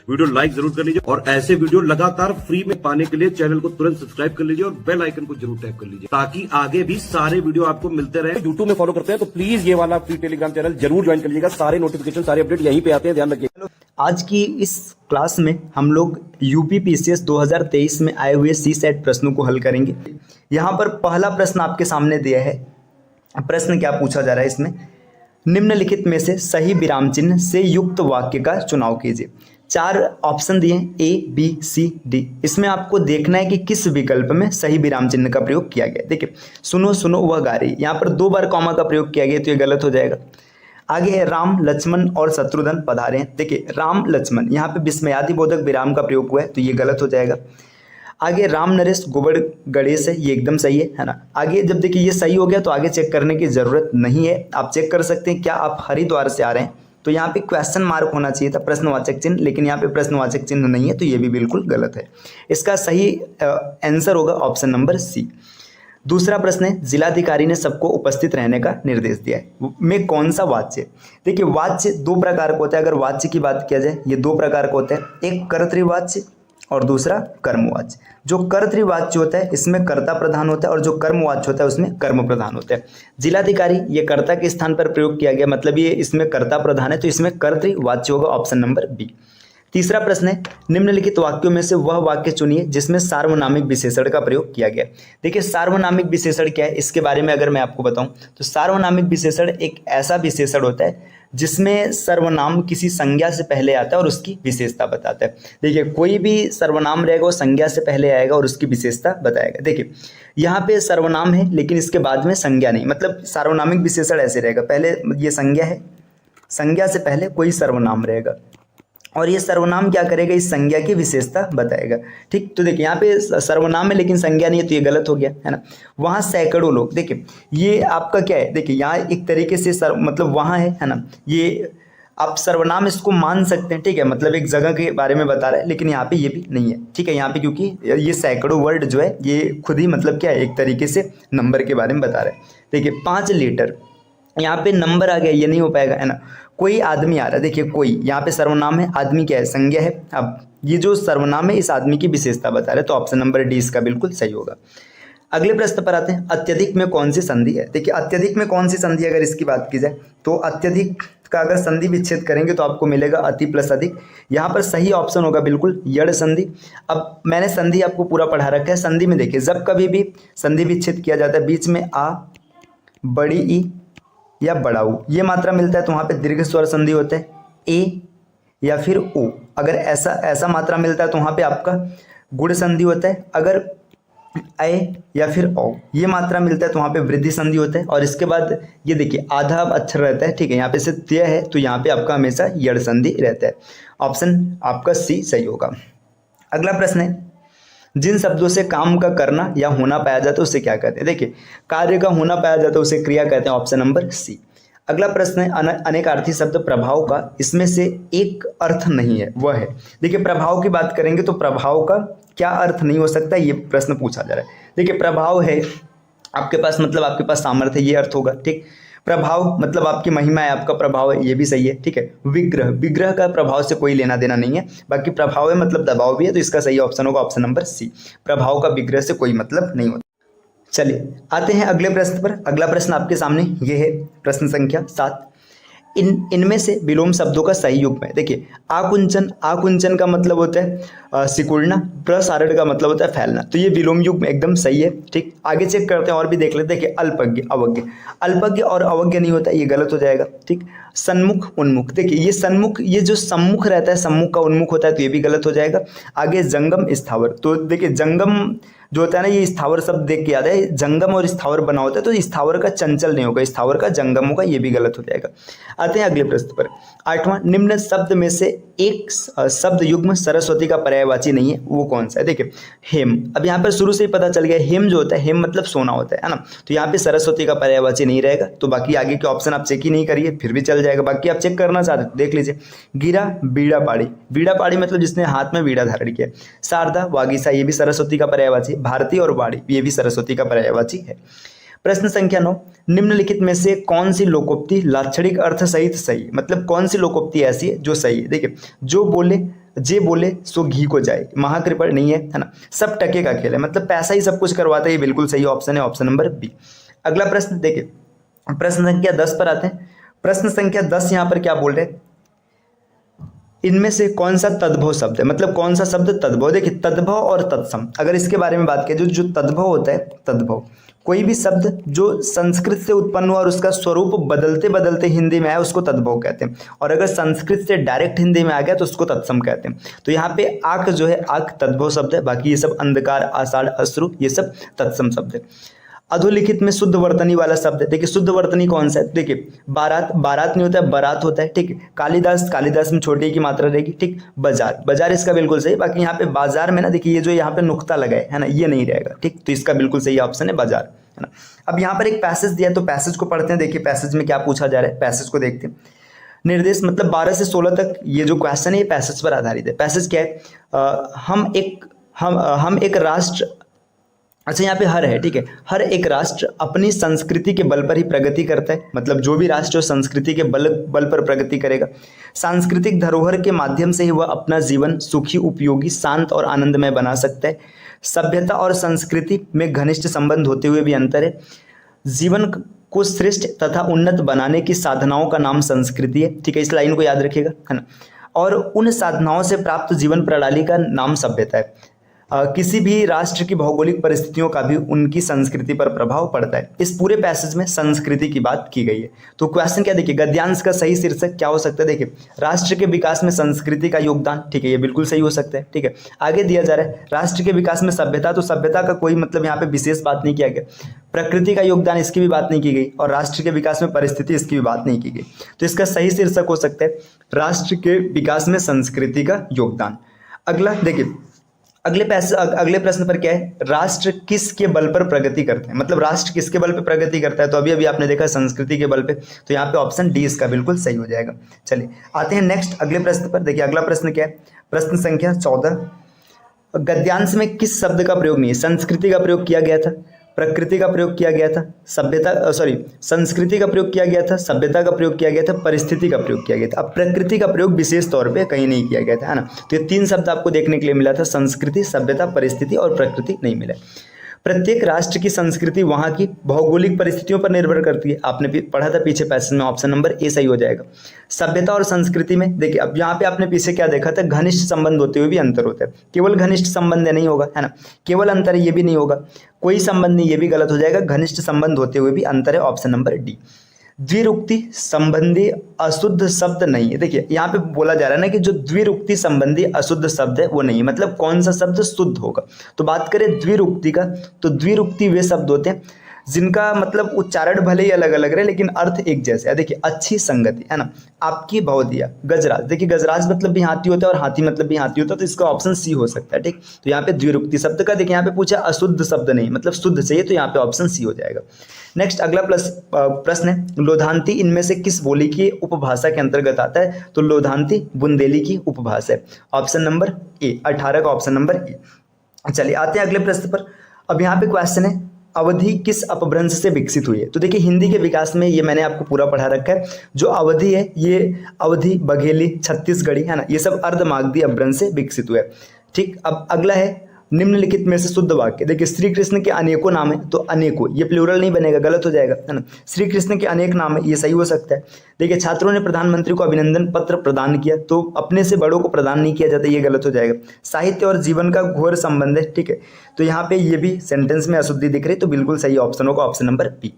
Video like जरूर कर लीजिए और ऐसे वीडियो लगातार फ्री में पाने के लिए चैनल को तुरंत सब्सक्राइब कर लीजिए और बेल आइकन को जरूर टैप कर लीजिए ताकि आगे भी सारे वीडियो आपको मिलते रहे। यूट्यूब में फॉलो करते हैं तो प्लीज ये वाला फ्री टेलीग्राम चैनल जरूर ज्वाइन कर लीजिएगा। सारे नोटिफिकेशन सारे अपडेट यहीं पे आते हैं, ध्यान रखिए। आज की इस क्लास में हम लोग यूपी पीसीएस 2023 में आए हुए सीसेट प्रश्नों को हल करेंगे। यहाँ पर पहला प्रश्न आपके सामने दिया है। प्रश्न क्या पूछा जा रहा है इसमें, निम्नलिखित में से सही विराम चिन्ह से युक्त वाक्य का चुनाव कीजिए। 4 ऑप्शन दिए हैं, ए बी सी डी। इसमें आपको देखना है कि किस विकल्प में सही विराम चिन्ह का प्रयोग किया गया। देखिए, सुनो सुनो वह गा रही, यहाँ पर 2 बार कॉमा का प्रयोग किया गया तो ये गलत हो जाएगा। आगे है राम लक्ष्मण और शत्रुघ्न पधारे हैं। देखिए, राम लक्ष्मण, यहाँ पे विस्मयादिबोधक विराम का प्रयोग हुआ है तो ये गलत हो जाएगा। आगे राम नरेश गोबर गणेश है, ये एकदम सही है ना। आगे जब देखिए ये सही हो गया तो आगे चेक करने की जरूरत नहीं है। आप चेक कर सकते हैं क्या आप हरिद्वार से आ रहे हैं, तो यहाँ पे क्वेश्चन मार्क होना चाहिए था, प्रश्नवाचक चिन्ह, लेकिन यहाँ पे प्रश्नवाचक चिन्ह नहीं है तो ये भी बिल्कुल गलत है। इसका सही आंसर होगा ऑप्शन नंबर सी। दूसरा प्रश्न है, जिलाधिकारी ने सबको उपस्थित रहने का निर्देश दिया है में कौन सा वाच्य। देखिए, वाच्य 2 प्रकार का होता है। अगर वाच्य की बात किया जाए, ये 2 प्रकार का होता है, एक कर्तृवाच्य और दूसरा कर्मवाच्य। जो कर्तृवाच्य होता है इसमें कर्ता प्रधान होता है और जो कर्मवाच्य होता है उसमें कर्म प्रधान होता है। जिलाधिकारी ये कर्ता के स्थान पर प्रयोग किया गया, मतलब ये इसमें कर्ता प्रधान है तो इसमें कर्तृवाच्य होगा, ऑप्शन नंबर बी। तीसरा प्रश्न है, निम्नलिखित वाक्यों में से वह वाक्य चुनिए जिसमें सार्वनामिक विशेषण का प्रयोग किया गया। देखिए, सार्वनामिक विशेषण क्या है, इसके बारे में अगर मैं आपको बताऊं तो सार्वनामिक विशेषण एक ऐसा विशेषण होता है जिसमें सर्वनाम किसी संज्ञा से पहले आता है और उसकी विशेषता बताता है। देखिए, कोई भी सर्वनाम रहेगा वो संज्ञा से पहले आएगा और उसकी विशेषता बताएगा। देखिए, यहाँ पे सर्वनाम है लेकिन इसके बाद में संज्ञा नहीं, मतलब सार्वनामिक विशेषण ऐसे रहेगा, पहले ये संज्ञा है, संज्ञा से पहले कोई सर्वनाम रहेगा और ये सर्वनाम क्या करेगा, इस संज्ञा की विशेषता बताएगा। ठीक, तो देखिए यहाँ पे सर्वनाम है लेकिन संज्ञा नहीं है तो ये गलत हो गया है ना। वहाँ सैकड़ों लोग, देखिए ये आपका क्या है, देखिए यहाँ एक तरीके से मतलब वहाँ है ना, ये आप सर्वनाम इसको मान सकते हैं। ठीक है, मतलब एक जगह के बारे में बता रहा है, लेकिन यहाँ पे ये भी नहीं है। ठीक है, यहाँ पे क्योंकि ये सैकड़ों वर्ड जो है ये खुद ही मतलब क्या है, एक तरीके से नंबर के बारे में बता रहा है। देखिए 5 लीटर, यहाँ पे नंबर आ गया, ये नहीं हो पाएगा है ना। कोई आदमी आ रहा है, देखिए कोई, यहाँ पे सर्वनाम है, आदमी क्या है, संज्ञा है। अब ये जो सर्वनाम है इस आदमी की विशेषता बता रहे हैं तो ऑप्शन नंबर डी इसका बिल्कुल सही होगा। अगले प्रश्न पर आते हैं, अत्यधिक में कौन सी संधि है। देखिए, अत्यधिक में कौन सी संधि, अगर इसकी बात की जाए तो अत्यधिक का अगर संधि विच्छेद करेंगे तो आपको मिलेगा अति प्लस अधिक। यहाँ पर सही ऑप्शन होगा बिल्कुल यड़ संधि। अब मैंने संधि आपको पूरा पढ़ा रखा है। संधि में देखिए, जब कभी भी संधि विच्छेद किया जाता है, बीच में आ, बड़ी ई या बड़ा ऊ ये मात्रा मिलता है तो वहाँ पे दीर्घ स्वर संधि होता है, ए या फिर ओ। अगर ऐसा मात्रा मिलता है तो वहाँ पे आपका गुण संधि होता है। अगर ए या फिर ओ ये मात्रा मिलता है तो वहाँ पे वृद्धि संधि होता है। और इसके बाद ये देखिए आधा अक्षर रहता है, ठीक है, यहाँ पे से त्य है तो यहाँ पे आपका हमेशा यड़ संधि रहता है। ऑप्शन आपका सी सही होगा। अगला प्रश्न है, जिन शब्दों से काम का करना या होना पाया जाता है उसे क्या कहते हैं। देखिए, कार्य का होना पाया जाता है उसे क्रिया कहते हैं, ऑप्शन नंबर सी। अगला प्रश्न है, अनेकार्थी शब्द प्रभाव का इसमें से एक अर्थ नहीं है, वह है। देखिए, प्रभाव की बात करेंगे तो प्रभाव का क्या अर्थ नहीं हो सकता, ये प्रश्न पूछा जा रहा है। देखिए, प्रभाव है आपके पास, मतलब आपके पास सामर्थ्य, ये अर्थ होगा। ठीक, प्रभाव मतलब आपकी महिमा है, आपका प्रभाव है, ये भी सही है। ठीक है, विग्रह, विग्रह का प्रभाव से कोई लेना देना नहीं है, बाकी प्रभाव है मतलब दबाव भी है तो इसका सही ऑप्शन होगा ऑप्शन नंबर सी। प्रभाव का विग्रह से कोई मतलब नहीं होता। चलिए आते हैं अगले प्रश्न पर। अगला प्रश्न आपके सामने ये है, प्रश्न संख्या 7। इनमें से विलोम शब्दों का सही युग्म है। देखिए, आकुंचन, आकुंचन का मतलब होता है सिकुड़ना, प्रसारण का मतलब होता है फैलना, तो ये विलोम युग्म एकदम सही है। ठीक, आगे चेक करते हैं और भी देख लेते हैं। देखिए, अल्पज्ञ, अवज्ञ, अल्पज्ञ और अवज्ञ नहीं होता, ये गलत हो जाएगा। ठीक, सन्मुख, उन्मुख, देखिए ये सन्मुख, ये जो सम्मुख रहता है सम्मुख का उन्मुख होता है तो ये भी गलत हो जाएगा। आगे जंगम, स्थावर, तो देखिए जंगम जो होता है ना, ये स्थावर शब्द देख के याद है, जंगम और स्थावर बना होता है तो स्थावर का चंचल नहीं होगा, स्थावर का जंगम होगा, ये भी गलत हो जाएगा। आते हैं अगले प्रश्न पर। 8वां, निम्न शब्द में से एक शब्द युग्म सरस्वती का पर्यायवाची नहीं है, वो कौन सा है। देखिए, हेम, अब यहाँ पर शुरू से ही पता चल गया, हेम जो होता है, हेम मतलब सोना होता है ना, तो यहाँ पे सरस्वती का पर्यायवाची नहीं रहेगा। तो बाकी आगे के ऑप्शन आप चेक ही नहीं करिए फिर भी चल जाएगा, बाकी आप चेक करना चाहते देख लीजिए। गिरा, बीड़ा पाड़ी, बीड़ा पाड़ी मतलब जिसने हाथ में बीड़ा धारण किया। शारदा, वागीसा, ये भी सरस्वती का पर्यायवाची। भारती और वाड़ी, ये भी सरस्वती का पर्यायवाची है। प्रश्न संख्या 9, निम्नलिखित में से कौन सी लोकोक्ति लाक्षणिक अर्थ सहित सही, मतलब कौन सी लोकोक्ति ऐसी है जो सही है। देखिए, जो बोले जे बोले सो घी को जाए, महाकृपण नहीं है ना, सब टके का खेल है, मतलब पैसा ही सब कुछ करवाता है, ये बिल्कुल सही ऑप्शन है, ऑप्शन नंबर बी। अगला प्रश्न देखिए, प्रश्न संख्या 10 पर आते हैं। प्रश्न संख्या 10 यहाँ पर क्या बोल रहे हैं, इनमें से कौन सा तद्भव शब्द है, मतलब कौन सा शब्द तद्भव। देखिए तद्भव और तत्सम, अगर इसके बारे में बात करें, जो तद्भव होता है, तद्भव कोई भी शब्द जो संस्कृत से उत्पन्न हुआ और उसका स्वरूप बदलते बदलते हिंदी में आया उसको तद्भव कहते हैं, और अगर संस्कृत से डायरेक्ट हिंदी में आ गया तो उसको तत्सम कहते हैं। तो यहाँ पे आक जो है, आक तद्भव शब्द है, बाकी ये सब अंधकार, आषाढ़, अश्रु, ये सब तत्सम शब्द है। अधोलिखित में शुद्ध वर्तनी वाला शब्द है। देखिए शुद्ध वर्तनी कौन सा है, देखिए बारात, बारात नहीं होता है, बारात होता है, ठीक। कालिदास, कालिदास में छोटी की मात्रा रहेगी, ठीक। बाजार, बाजार इसका बिल्कुल सही। बाकी यहाँ पे बाजार में ना देखिए ये जो यहाँ पे नुक्ता लगा है ना, ये नहीं रहेगा, ठीक। तो इसका बिल्कुल सही ऑप्शन है बाजार, है ना। अब यहाँ पर एक पैसेज दिया है, तो पैसेज को पढ़ते हैं। देखिए पैसेज में क्या पूछा जा रहा है, पैसेज को देखते हैं। निर्देश मतलब 12 से 16 तक ये जो क्वेश्चन है ये पैसेज पर आधारित है। पैसेज क्या है, हम एक राष्ट्र, अच्छा यहाँ पे हर है, ठीक है, हर एक राष्ट्र अपनी संस्कृति के बल पर ही प्रगति करता है, मतलब जो भी राष्ट्र संस्कृति के बल पर प्रगति करेगा। सांस्कृतिक धरोहर के माध्यम से ही वह अपना जीवन सुखी, उपयोगी, शांत और आनंदमय बना सकता है। सभ्यता और संस्कृति में घनिष्ठ संबंध होते हुए भी अंतर है। जीवन को श्रेष्ठ तथा उन्नत बनाने की साधनाओं का नाम संस्कृति है, ठीक है, इस लाइन को याद रखिएगा, है ना। और उन साधनाओं से प्राप्त जीवन प्रणाली का नाम सभ्यता है। किसी भी राष्ट्र की भौगोलिक परिस्थितियों का भी उनकी संस्कृति पर प्रभाव पड़ता है। इस पूरे पैसेज में संस्कृति की बात की गई है। तो क्वेश्चन क्या, देखिए गद्यांश का सही शीर्षक क्या हो सकता है, देखिए राष्ट्र के विकास में संस्कृति का योगदान, ठीक है, ये बिल्कुल सही हो सकता है, ठीक है। आगे दिया जा रहा है राष्ट्र के विकास में सभ्यता, तो सभ्यता का कोई मतलब यहाँ पे विशेष बात नहीं किया गया। प्रकृति का योगदान, इसकी भी बात नहीं की गई, और राष्ट्र के विकास में परिस्थिति, इसकी भी बात नहीं की गई। तो इसका सही शीर्षक हो सकता है राष्ट्र के विकास में संस्कृति का योगदान। अगला देखिए, अगले प्रश्न पर क्या है, राष्ट्र किसके बल पर प्रगति करते हैं, मतलब राष्ट्र किसके बल पर प्रगति करता है। तो अभी आपने देखा संस्कृति के बल पे, तो यहाँ पे ऑप्शन डी इसका बिल्कुल सही हो जाएगा। चलिए आते हैं नेक्स्ट अगले प्रश्न पर। देखिए अगला प्रश्न क्या है, प्रश्न संख्या 14। गद्यांश में किस शब्द का प्रयोग नहीं है, संस्कृति का प्रयोग किया गया था, प्रकृति का प्रयोग किया गया था, संस्कृति का प्रयोग किया गया था, सभ्यता का प्रयोग किया गया था, परिस्थिति का प्रयोग किया गया था। अब प्रकृति का प्रयोग विशेष तौर पे कहीं नहीं किया गया था, है ना। तो ये 3 शब्द आपको देखने के लिए मिला था, संस्कृति, सभ्यता, परिस्थिति, और प्रकृति नहीं मिला। प्रत्येक राष्ट्र की संस्कृति वहाँ की भौगोलिक परिस्थितियों पर निर्भर करती है, आपने पढ़ा था पीछे पैसेज में, ऑप्शन नंबर ए सही हो जाएगा। सभ्यता और संस्कृति में देखिए, अब यहाँ पे आपने पीछे क्या देखा था, घनिष्ठ संबंध होते हुए भी अंतर होता है। केवल घनिष्ठ संबंध नहीं होगा, है ना, केवल अंतर है ये भी नहीं होगा, कोई संबंध नहीं ये भी गलत हो जाएगा, घनिष्ठ संबंध होते हुए भी अंतर है, ऑप्शन नंबर डी। द्विरुक्ति संबंधी अशुद्ध शब्द नहीं है। देखिए यहाँ पे बोला जा रहा है ना कि जो द्विरुक्ति संबंधी अशुद्ध शब्द है वो नहीं है, मतलब कौन सा शब्द शुद्ध होगा। तो बात करें द्विरुक्ति का, तो द्विरुक्ति वे शब्द होते हैं जिनका मतलब उच्चारण भले ही अलग अलग रहे लेकिन अर्थ एक जैसे है। देखिए अच्छी संगति, है ना, आपकी भवदिया, गजराज, देखिए गजराज मतलब भी हाथी होता है और हाथी मतलब भी हाथी होता है, तो इसका ऑप्शन सी हो सकता है, ठीक। तो यहाँ पे द्विरुक्ति शब्द का देखिए यहाँ पे पूछा अशुद्ध शब्द नहीं, मतलब शुद्ध चाहिए, तो यहाँ पे ऑप्शन सी हो जाएगा। नेक्स्ट अगला प्रश्न है, लोधांती इनमें से किस बोली की उपभाषा के अंतर्गत आता है। तो लोधांती बुंदेली की उपभाषा है, ऑप्शन नंबर ए, 18 का ऑप्शन नंबर ए। चलिए आते हैं अगले प्रश्न पर। अब यहाँ पे क्वेश्चन है, अवधि किस अपभ्रंश से विकसित हुई है। तो देखिए हिंदी के विकास में ये मैंने आपको पूरा पढ़ा रखा है। जो अवधि है ये अवधि, बघेली, छत्तीसगढ़ी, है ना, ये सब अर्धमागधी अपभ्रंश से विकसित हुए, ठीक। अब अगला है निम्नलिखित में से शुद्ध वाक्य। देखिए श्री कृष्ण के अनेकों नाम है, तो अनेकों ये प्लूरल नहीं बनेगा, गलत हो जाएगा, है ना। श्री कृष्ण के अनेक नाम है, ये सही हो सकता है। देखिए छात्रों ने प्रधानमंत्री को अभिनंदन पत्र प्रदान किया, तो अपने से बड़ों को प्रदान नहीं किया जाता, ये गलत हो जाएगा। साहित्य और जीवन का घोर संबंध है, ठीक है, तो यहाँ पे ये भी सेंटेंस में अशुद्धि दिख रही, तो बिल्कुल सही ऑप्शन होगा, ऑप्शन नंबर बी।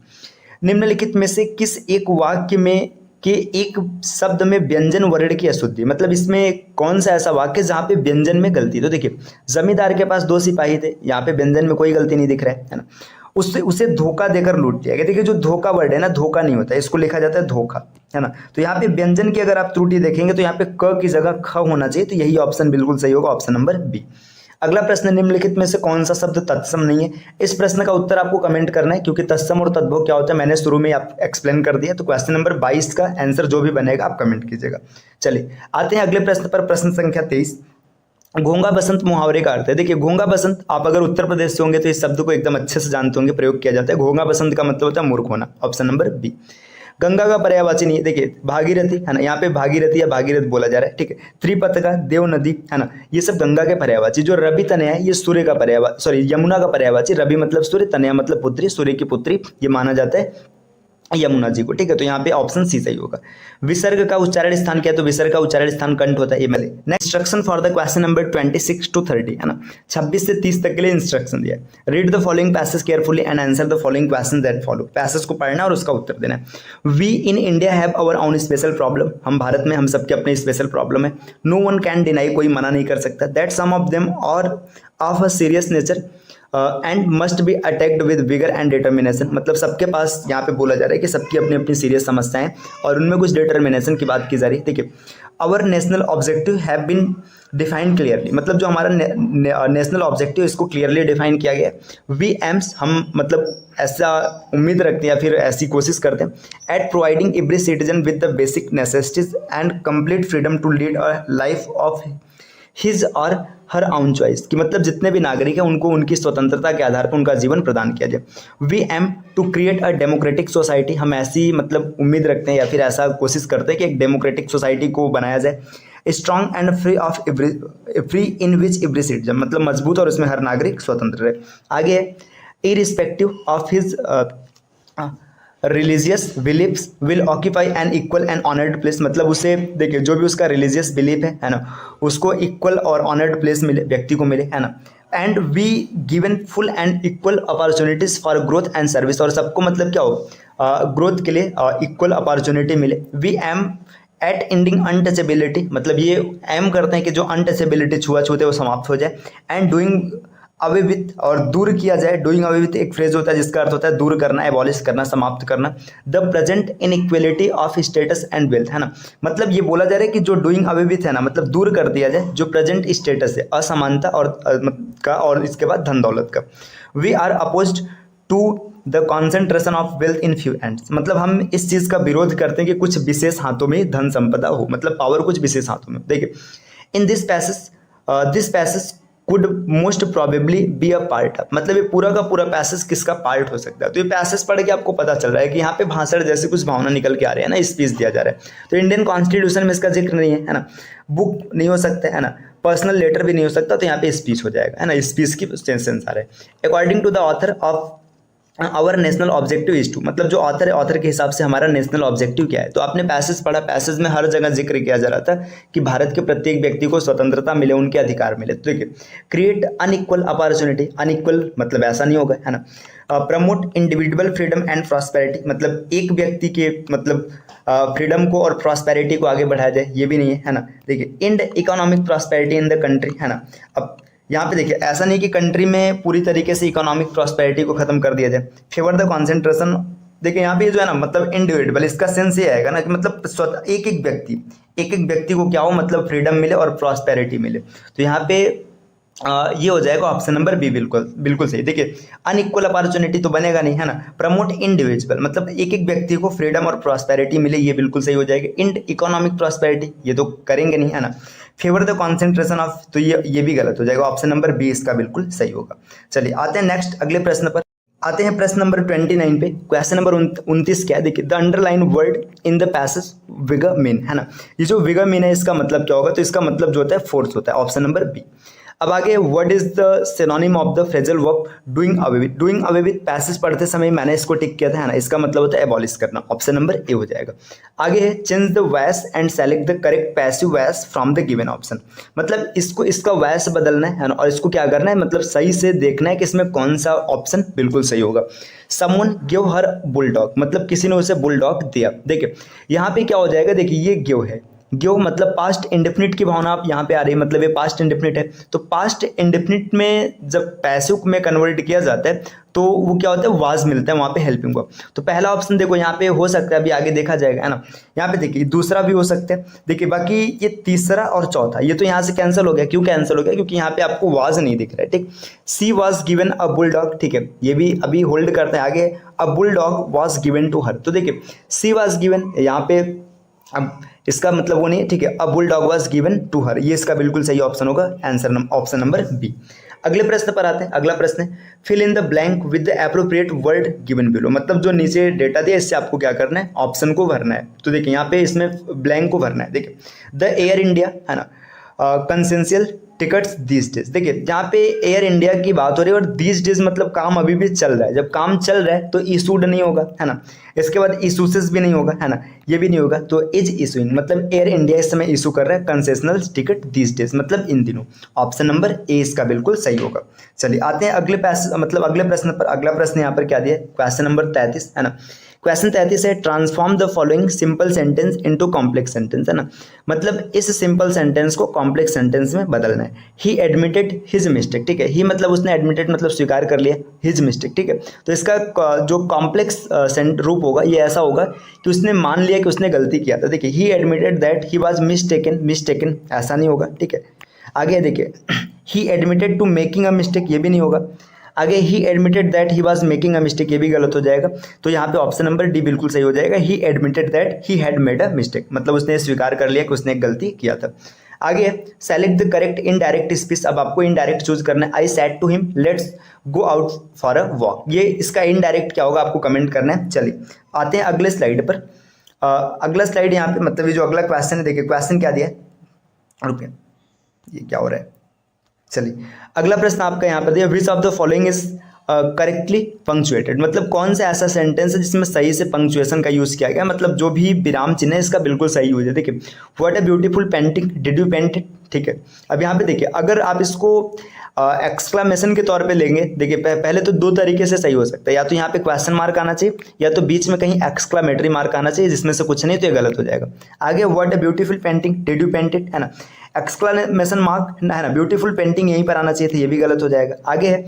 निम्नलिखित में से किस एक वाक्य में कि एक शब्द में व्यंजन वर्ण की अशुद्धि, मतलब इसमें कौन सा ऐसा वाक्य जहाँ पे व्यंजन में गलती। तो देखिए जमींदार के पास 2 सिपाही थे, यहाँ पे व्यंजन में कोई गलती नहीं दिख रहा है ना। उसे धोखा देकर लूट लिया गया। देखिए जो धोखा वर्ड है ना, धोखा नहीं होता है, इसको लिखा जाता है धोखा, है ना। तो यहाँ पे व्यंजन की अगर आप त्रुटि देखेंगे तो यहाँ पे क की जगह ख होना चाहिए, तो यही ऑप्शन बिल्कुल सही होगा, ऑप्शन नंबर बी। अगला प्रश्न, निम्नलिखित में से कौन सा शब्द तत्सम नहीं है। इस प्रश्न का उत्तर आपको कमेंट करना है, क्योंकि तत्सम और तद्भव क्या होता है मैंने शुरू में आप एक्सप्लेन कर दिया। तो क्वेश्चन नंबर 22 का आंसर जो भी बनेगा आप कमेंट कीजिएगा। चलिए आते हैं अगले प्रश्न पर, प्रश्न संख्या 23। घोंगा बसंत मुहावरे का अर्थ है। देखिए घोंगा बसंत, आप अगर उत्तर प्रदेश से होंगे तो इस शब्द को एकदम अच्छे से जानते होंगे, प्रयोग किया जाता है। घोंगा बसंत का मतलब होता है मूर्ख होना, ऑप्शन नंबर बी। गंगा का पर्यायवाची नहीं है, देखिए भागीरथी है ना, यहाँ पे भागीरथी या भागीरथ बोला जा रहा है, ठीक है। त्रिपथका, देव नदी है ना, ये सब गंगा के पर्यायवाची। जो रवि तनया है ये सूर्य का पर्यायवाची, सॉरी यमुना का पर्यायवाची। रवि मतलब सूर्य, तनया मतलब पुत्री, सूर्य की पुत्री, ये माना जाता है यमुना जी को, ठीक है। तो यहाँ पे ऑप्शन सी सही होगा। विसर्ग का उच्चारण स्थान क्या है, तो विसर्ग का उच्चारण स्थान कंठ होता है, ये मिले। Next instruction for the question number 26 to 30 है ना, 26 से 30 तक के लिए इंस्ट्रक्शन दिया है। Read the following passage carefully and answer the following question that follow. Passage को पढ़ना और उसका उत्तर देना है। We in India have our own special problem, हम भारत में हम सबके अपने स्पेशल प्रॉब्लम है। नो वन कैन डिनाई, कोई मना नहीं कर सकता। That some of them are of a serious nature and must be attacked with vigour and determination, मतलब सबके पास यहाँ पे बोला जा रहा है कि सबकी अपनी अपनी सीरियस समस्याएं और उनमें कुछ डिटर्मिनेशन की बात की जा रही है। देखिए, our national objective have been defined clearly, मतलब जो हमारा नेशनल ऑब्जेक्टिव इसको क्लियरली डिफाइन किया गया है। वी एम्स, हम मतलब ऐसा उम्मीद रखते हैं या फिर ऐसी कोशिश करते हैं at providing every citizen with the basic necessities and complete freedom to lead a life of his or her on choice, कि मतलब जितने भी नागरिक हैं उनको उनकी स्वतंत्रता के आधार पर उनका जीवन प्रदान किया जाए। We aim to create a democratic society, हम ऐसी मतलब उम्मीद रखते हैं या फिर ऐसा कोशिश करते हैं कि एक डेमोक्रेटिक सोसाइटी को बनाया जाए। Strong and free of free in which every citizen, मतलब मजबूत और उसमें हर नागरिक स्वतंत्र रहे। आगे irrespective of his religious beliefs will occupy an equal and honoured place, मतलब उसे देखिए जो भी उसका रिलीजियस बिलीफ है ना, उसको इक्वल और ऑनर्ड प्लेस मिले, व्यक्ति को मिले, है ना। And we given full and equal opportunities for growth and service, और सबको मतलब क्या हो ग्रोथ के लिए इक्वल अपॉर्चुनिटी मिले। We aim at ending untouchability, मतलब ये एम करते हैं कि जो अनटचेबिलिटी छुआछूत है वो समाप्त हो जाए। एंड डूइंग अवे विथ, और दूर किया जाए। डूइंग अवे विथ एक फ्रेज होता है जिसका अर्थ होता है दूर करना, एबॉलिश करना, समाप्त करना। The present inequality of status and wealth, है ना, मतलब ये बोला जा रहा है कि जो डूइंग अवे विथ है ना, मतलब दूर कर दिया जाए जो प्रेजेंट स्टेटस है असमानता और इसके बाद धन दौलत का। We are opposed to the concentration of wealth in few hands, मतलब हम इस चीज़ का विरोध करते हैं कि कुछ विशेष हाथों में धन संपदा हो, मतलब पावर कुछ विशेष हाथों में। देखिए, in this passage could most probably be a part of, मतलब ये पूरा का पूरा पैसेज किसका पार्ट हो सकता है। तो ये पैसेज पढ़ के आपको पता चल रहा है कि यहाँ पे भाषण जैसे कुछ भावना निकल के आ रहे हैं ना, स्पीच दिया जा रहा है। तो इंडियन कॉन्स्टिट्यूशन में इसका जिक्र नहीं है ना, बुक नहीं हो सकता है ना, पर्सनल लेटर भी नहीं हो सकता, तो यहाँ पे स्पीच हो जाएगा, है ना, स्पीच की सेंस आ रहा है। According to the author of our national objective is to, मतलब जो ऑथर है, ऑथर के हिसाब से हमारा नेशनल ऑब्जेक्टिव क्या है। तो आपने पैसेज पढ़ा, पैसेज में हर जगह जिक्र किया जा रहा था कि भारत के प्रत्येक व्यक्ति को स्वतंत्रता मिले, उनके अधिकार मिले। तो देखिए, क्रिएट अनइक्वल अपॉर्चुनिटी, अनइक्वल मतलब ऐसा नहीं होगा, है ना। Promote individual freedom and prosperity, मतलब एक व्यक्ति के मतलब फ्रीडम को और प्रॉस्पेरिटी को आगे बढ़ाया जाए, ये भी नहीं है ना। देखिए, and economic prosperity in the country, है ना। अब यहाँ पे देखिए, ऐसा नहीं कि कंट्री में पूरी तरीके से इकोनॉमिक प्रॉस्पेरिटी को खत्म कर दिया जाए। फेवर द कॉन्सेंट्रेशन, देखिए यहाँ पे जो है ना, मतलब इंडिविजुअल, इसका सेंस ये आएगा ना कि मतलब स्वतः एक एक व्यक्ति को क्या हो, मतलब फ्रीडम मिले और प्रॉस्पेरिटी मिले। तो यहाँ पे ये हो जाएगा ऑप्शन नंबर बी, बिल्कुल सही। देखिए, अनइक्वल अपॉर्चुनिटी तो बनेगा नहीं, है ना। प्रमोट इंडिविजुअल, मतलब एक एक व्यक्ति को फ्रीडम और प्रॉस्पेरिटी मिले, ये बिल्कुल सही हो जाएगा। इंड इकोनॉमिक प्रॉस्पेरिटी ये तो करेंगे नहीं, है ना। फेवर द कॉन्सेंट्रेशन ऑफ, तो ये भी गलत हो जाएगा, ऑप्शन नंबर बी इसका बिल्कुल सही होगा। चलिए आते हैं नेक्स्ट अगले प्रश्न पर। आते हैं प्रश्न नंबर 29 पे। क्वेश्चन नंबर 29 क्या है, देखिए, the underline word in the passage vigour mean, है ना। ये जो विगर मीन है इसका मतलब क्या होगा, तो इसका मतलब जो होता है फोर्स होता है, ऑप्शन नंबर बी। अब आगे, what is the synonym of the phrasal verb doing away with. Doing away with passage पढ़ते समय मैंने इसको टिक किया था, है ना, इसका मतलब होता है एबॉलिश करना, ऑप्शन नंबर ए हो जाएगा। आगे है, change the voice and select the correct passive voice from the given option, मतलब इसका वॉइस बदलना है ना, और इसको क्या करना है, मतलब सही से देखना है कि इसमें कौन सा ऑप्शन बिल्कुल सही होगा। समवन गिव हर बुलडॉग, मतलब किसी ने उसे बुलडॉग दिया। देखिए, यहाँ पे क्या हो जाएगा, देखिए ये गिव है, गिव मतलब पास्ट इंडेफिनिट की भावना आप यहाँ पे आ रही है, मतलब ये पास्ट इंडेफिनिट है। तो पास्ट इंडेफिनिट में जब पैसिव में कन्वर्ट किया जाता है तो वो क्या होता है, वाज मिलता है वहाँ पे हेल्पिंग वर्ब। तो पहला ऑप्शन देखो यहाँ पे हो सकता है, अभी आगे देखा जाएगा, है ना। यहाँ पे देखिए दूसरा भी हो सकता है। देखिए, बाकी ये तीसरा और चौथा ये तो यहाँ से कैंसिल हो गया। क्यों कैंसिल हो गया, क्योंकि यहाँ पे आपको वाज नहीं दिख रहा है, ठीक। She was given a bulldog, ठीक है, ये भी अभी होल्ड करते हैं। आगे, a bulldog was given to her, तो देखिए सी वाज गिवन, यहाँ पे अब इसका मतलब वो नहीं है, ठीक है। A bulldog was given to her, ये इसका बिल्कुल सही ऑप्शन होगा, आंसर ऑप्शन नंबर बी। अगले प्रश्न पर आते हैं। अगला प्रश्न है fill in the blank with the appropriate word given below. मतलब जो नीचे डेटा दिया इससे आपको क्या करना है, ऑप्शन को भरना है। तो देखिए यहाँ पे इसमें ब्लैंक को भरना है। देखिए द एयर इंडिया है ना, कंसेंशियल टिकट्स दीज डेज। देखिए जहाँ पे एयर इंडिया की बात हो रही है और दीज डेज मतलब काम अभी भी चल रहा है। जब काम चल रहा है तो इशूड नहीं होगा, है ना। इसके बाद इशूसेस भी नहीं होगा, है ना, ये भी नहीं होगा। तो इज इशूइंग मतलब एयर इंडिया इस समय इशू कर रहा है कंसेशनल टिकट दीज डेज, मतलब इन दिनों। ऑप्शन नंबर ए इसका बिल्कुल सही होगा। चलिए आते हैं अगले अगले प्रश्न पर। अगला प्रश्न यहाँ पर क्या दिया है, क्वेश्चन नंबर 33, है ना। क्वेश्चन 33 है transform the following simple sentence into complex sentence, है ना। मतलब इस सिंपल सेंटेंस को कॉम्प्लेक्स सेंटेंस में बदलना है। ही एडमिटेड हिज मिस्टेक, ठीक है। ही मतलब उसने एडमिटेड मतलब स्वीकार कर लिया, हिज मिस्टेक, ठीक है। तो इसका जो कॉम्प्लेक्स रूप होगा ये ऐसा होगा कि उसने मान लिया कि उसने गलती किया था। देखिए he admitted that he was mistaken ऐसा नहीं होगा, ठीक है। आगे देखिए he admitted to making a mistake, ये भी नहीं होगा। आगे he admitted that he was making a mistake, ये भी गलत हो जाएगा। तो यहाँ पे ऑप्शन नंबर डी बिल्कुल सही हो जाएगा। ही admitted that he had made a mistake, मतलब उसने स्वीकार कर लिया कि उसने एक गलती किया था। आगे select the correct indirect speech. अब आपको इनडायरेक्ट चूज करना है। I said to him let's go out for a walk. ये इसका इनडायरेक्ट क्या होगा आपको कमेंट करना है। चलिए आते हैं अगले स्लाइड पर। अगला स्लाइड यहाँ पे मतलब ये जो अगला क्वेश्चन है, देखिए क्वेश्चन क्या दिया है, रुकिए ये क्या हो रहा है। चलिए अगला प्रश्न आपका यहाँ पर दिया which of the following is correctly punctuated. मतलब कौन सा ऐसा सेंटेंस है जिसमें सही से पंक्चुएशन का यूज किया गया, मतलब जो भी विराम चिन्ह है इसका बिल्कुल सही यूज है। देखिए what a beautiful painting did you paint it, ठीक है। अब यहाँ पे देखिए अगर आप इसको एक्सक्लामेशन के तौर पे लेंगे, देखिए पहले तो दो तरीके से सही हो सकता है। या तो यहाँ पे क्वेश्चन मार्क आना चाहिए या तो बीच में कहीं एक्सक्लामेटरी मार्क आना चाहिए, जिसमें से कुछ नहीं तो ये गलत हो जाएगा। आगे what a beautiful painting did you paint it, है ना, एक्सक्लामेशन मार्क है ना, ब्यूटीफुल पेंटिंग यहीं पर आना चाहिए था, ये भी गलत हो जाएगा। आगे है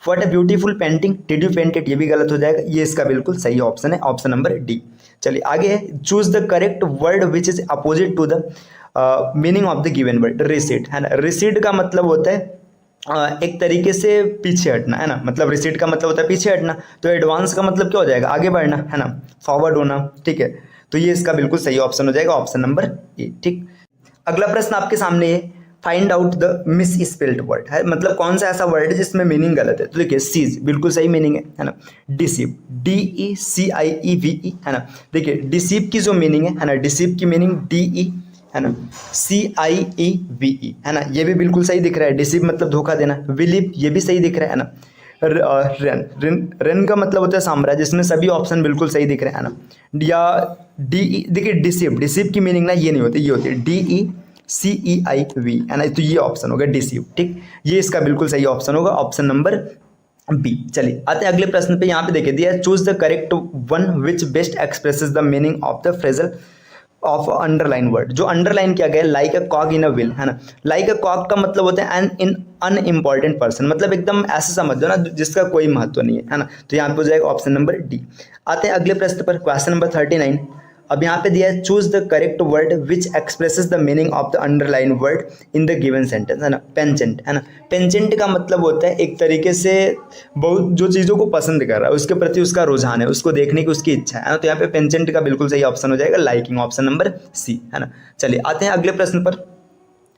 what a beautiful painting did you paint it, ये भी गलत हो जाएगा। ये इसका बिल्कुल सही ऑप्शन है, ऑप्शन नंबर डी। चलिए आगे है choose the correct word which is opposite to the meaning of the given word. Recede, है ना। रिसीड का मतलब होता है एक तरीके से पीछे हटना, है ना। मतलब रिसीड का मतलब होता है पीछे हटना। तो एडवांस का मतलब क्या हो जाएगा, आगे बढ़ना, है ना, फॉरवर्ड होना, ठीक है। तो ये इसका बिल्कुल सही ऑप्शन हो जाएगा, ऑप्शन नंबर ए, ठीक। अगला प्रश्न आपके सामने है find out the miss spelled word, है मतलब कौन सा ऐसा वर्ड है जिसमें मीनिंग गलत है। तो देखिए सीज बिल्कुल सही मीनिंग है ना। डिसीव DECIEVE, है ना। देखिए डिसीव की जो मीनिंग है ना, डिसीव की मीनिंग DE, है ना, CIEVE, है ना, ये भी बिल्कुल सही दिख रहा है। डिसीव मतलब धोखा देना। बिलीव ये भी सही दिख रहा है ना। रेन का मतलब होता है साम्राज्य, जिसमें सभी ऑप्शन बिल्कुल सही दिख रहे हैं ना। या DE, देखिए डिसीव की मीनिंग ना ये नहीं होती, ये होती है DECEIV, है ना। तो ये ऑप्शन होगा डिसीव, ठीक। ये इसका बिल्कुल सही ऑप्शन होगा, ऑप्शन नंबर बी। चलिए आते हैं अगले प्रश्न पे। यहाँ पे देखिए दिया choose the correct one which best expresses the meaning of the phrasal of underline word. जो अंडरलाइन किया गया like a कॉग in a wheel, है ना। लाइक अ कॉग का मतलब होता है एन अनइम्पॉर्टेंट पर्सन, मतलब एकदम ऐसे समझ दो ना जिसका कोई महत्व नहीं है ना। तो यहाँ पे हो जाएगा ऑप्शन नंबर डी। आते हैं अगले प्रश्न पर, क्वेश्चन नंबर 39। अब यहाँ पे दिया है choose the correct word which expresses the meaning of the underline word in the given sentence, है ना। पेंचेंट, है ना। पेंचेंट का मतलब होता है एक तरीके से बहुत जो चीज़ों को पसंद कर रहा है, उसके प्रति उसका रुझान है, उसको देखने की उसकी इच्छा है ना। तो यहाँ पे पेंचेंट का बिल्कुल सही ऑप्शन हो जाएगा लाइकिंग, ऑप्शन नंबर सी, है ना। चलिए आते हैं अगले प्रश्न पर,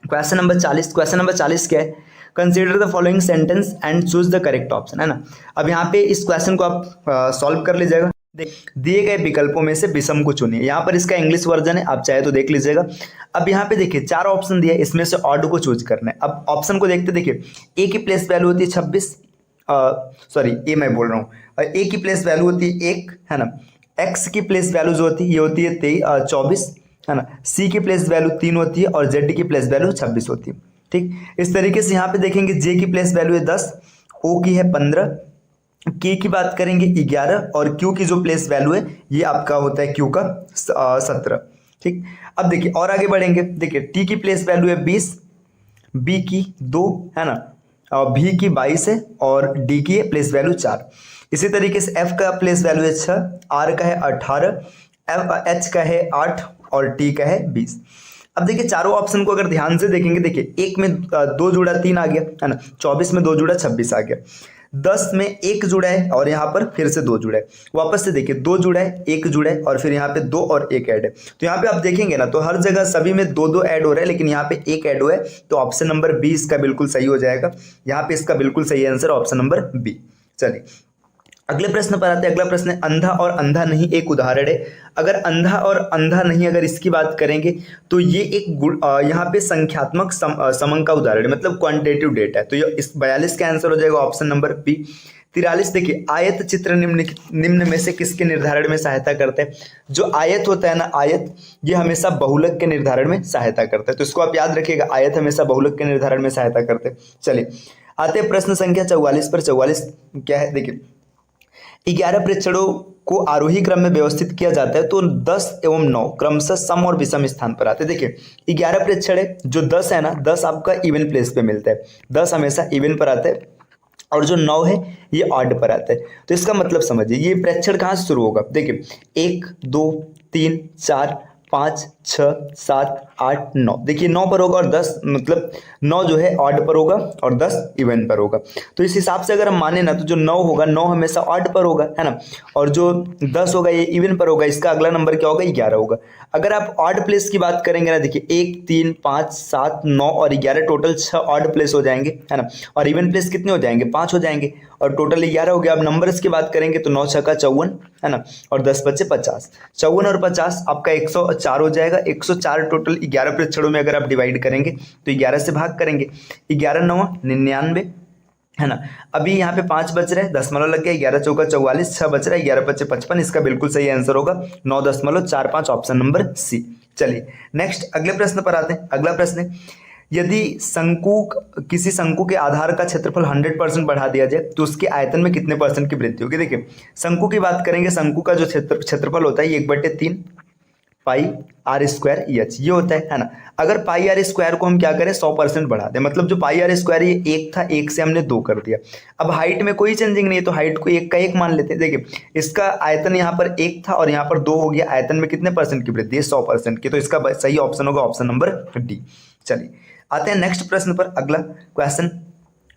क्वेश्चन नंबर 40। क्वेश्चन नंबर 40 क्या है, consider the following sentence and choose the correct option, है ना। अब यहाँ पे इस क्वेश्चन को आप सॉल्व कर लीजिएगा। दिए गए विकल्पों में से विषम को चुनिए। यहाँ पर इसका इंग्लिश वर्जन है, आप चाहे तो देख लीजिएगा। अब यहाँ पे देखिए 4 ऑप्शन दिया है, इसमें से ऑड को चूज करना है। अब ऑप्शन को देखते, देखिए ए की प्लेस वैल्यू होती है 26, सॉरी ए मैं बोल रहा हूँ, ए की प्लेस वैल्यू होती है 1, है ना। एक्स की प्लेस वैल्यू जो होती है ये होती है 24, है ना। सी की प्लेस वैल्यू 3 होती है और जेड की प्लेस वैल्यू 26 होती है, ठीक। इस तरीके से यहाँ पे देखेंगे जे की प्लेस वैल्यू है 10, ओ की है 15, के की बात करेंगे 11 और क्यू की जो प्लेस वैल्यू है ये आपका होता है क्यू का 17, ठीक। अब देखिए और आगे बढ़ेंगे, देखिए टी की प्लेस वैल्यू है 20, बी की 2, है ना, भी की 22 है और डी की प्लेस वैल्यू 4। इसी तरीके से एफ का प्लेस वैल्यू है 6, आर का है 18, एच का है 8 और टी का है 20। अब देखिए चारों ऑप्शन को अगर ध्यान से देखेंगे, देखिए एक में 2 जुड़ा 3 आ गया, है ना, 24 में 2 जुड़ा 26 आ गया। 10 में 1 जुड़ा है और यहाँ पर फिर से 2 जुड़ा है। वापस से देखिए 2 जुड़ा है, 1 जुड़ा है और फिर यहाँ पे 2 और 1 ऐड है। तो यहाँ पे आप देखेंगे ना तो हर जगह सभी में 2 ऐड हो रहा है, लेकिन यहाँ पे 1 ऐड हुआ है। तो ऑप्शन नंबर बी इसका बिल्कुल सही हो जाएगा। यहाँ पे इसका बिल्कुल सही आंसर ऑप्शन नंबर बी। चलिए अगले प्रश्न पर आते हैं। अगला प्रश्न है अंधा और अंधा नहीं एक उदाहरण है। अगर अंधा और अंधा नहीं अगर इसकी बात करेंगे तो ये एक यहाँ पे संख्यात्मक समंक का उदाहरण है, मतलब क्वांटिटेटिव डेटा है। तो ये इस 42 का आंसर हो जाएगा ऑप्शन नंबर बी। 43 देखिए आयत चित्र निम्न में से किसके निर्धारण में सहायता करते हैं। जो आयत होता है ना, आयत ये हमेशा बहुलक के निर्धारण में सहायता करता है। तो इसको आप याद रखिएगा, आयत हमेशा बहुलक के निर्धारण में सहायता करते हैं। चलिए आते हैं प्रश्न संख्या 44 पर। 44 क्या है देखिए, 11 प्रेक्षणों को आरोही क्रम में व्यवस्थित किया जाता है तो 10 एवं 9 क्रमशः सम और विषम स्थान पर आते हैं। देखिए 11 प्रेक्षण है, जो 10 है ना, 10 आपका इवन प्लेस पे मिलता है, 10 हमेशा इवन पर आता है और जो 9 है ये ऑड पर आता है। तो इसका मतलब समझिए ये प्रेक्षण कहाँ से शुरू होगा। देखिए 1 2 3 4 5 6 7 8 9, देखिए 9 पर होगा और 10 मतलब 9 जो है ऑड पर होगा और 10 इवन पर होगा। तो इस हिसाब से अगर हम माने ना तो जो 9 होगा 9 हमेशा ऑड पर होगा, है ना, और जो 10 होगा ये इवन पर होगा। इसका अगला नंबर क्या होगा, 11 होगा। अगर आप ऑड प्लेस की बात करेंगे ना, देखिए 1 3 5 7 9 और 11 टोटल 6 ऑड प्लेस हो जाएंगे, है ना, और इवन प्लेस कितने हो जाएंगे, 5 हो जाएंगे और टोटल 11 हो गया। अब नंबर्स की बात करेंगे तो 9 6 का 54, है ना, और 10 बचे 50। 54 और 50 आपका 104 हो जाएगा। 104 टोटल 11 प्रेक्षणों में अगर आप डिवाइड करेंगे तो 11 से भाग करेंगे, 11 9 99, है ना। अभी यहाँ पे 5 बच रहे हैं, दशमलव लग गया, 11 चौका 44, 6 बच रहा है, 11 पच्चे 55। इसका बिल्कुल सही आंसर होगा 9.45 ऑप्शन नंबर सी। चलिए नेक्स्ट अगले प्रश्न पर आते हैं। अगला प्रश्न है, यदि किसी शंकु के आधार का क्षेत्रफल 100% बढ़ा दिया जाए तो उसके आयतन में कितने % की वृद्धि होगी। देखिए शंकु की बात करेंगे, शंकु का जो क्षेत्रफल होता है ये 1/3 पाई आर स्क्वायर EH ये होता है ना। अगर पाई आर स्क्वायर को हम क्या करें 100% बढ़ा दें, मतलब जो पाई आर स्क्वायर ये 1 था, 1 से हमने 2 कर दिया। अब हाइट में कोई चेंजिंग नहीं है तो हाइट को 1 का 1 मान लेते हैं। देखिए इसका आयतन यहाँ पर 1 था और यहाँ पर 2 हो गया, आयतन में कितने % की वृद्धि है, 100% की। तो इसका सही ऑप्शन होगा ऑप्शन नंबर डी। चलिए आते हैं नेक्स्ट प्रश्न पर। अगला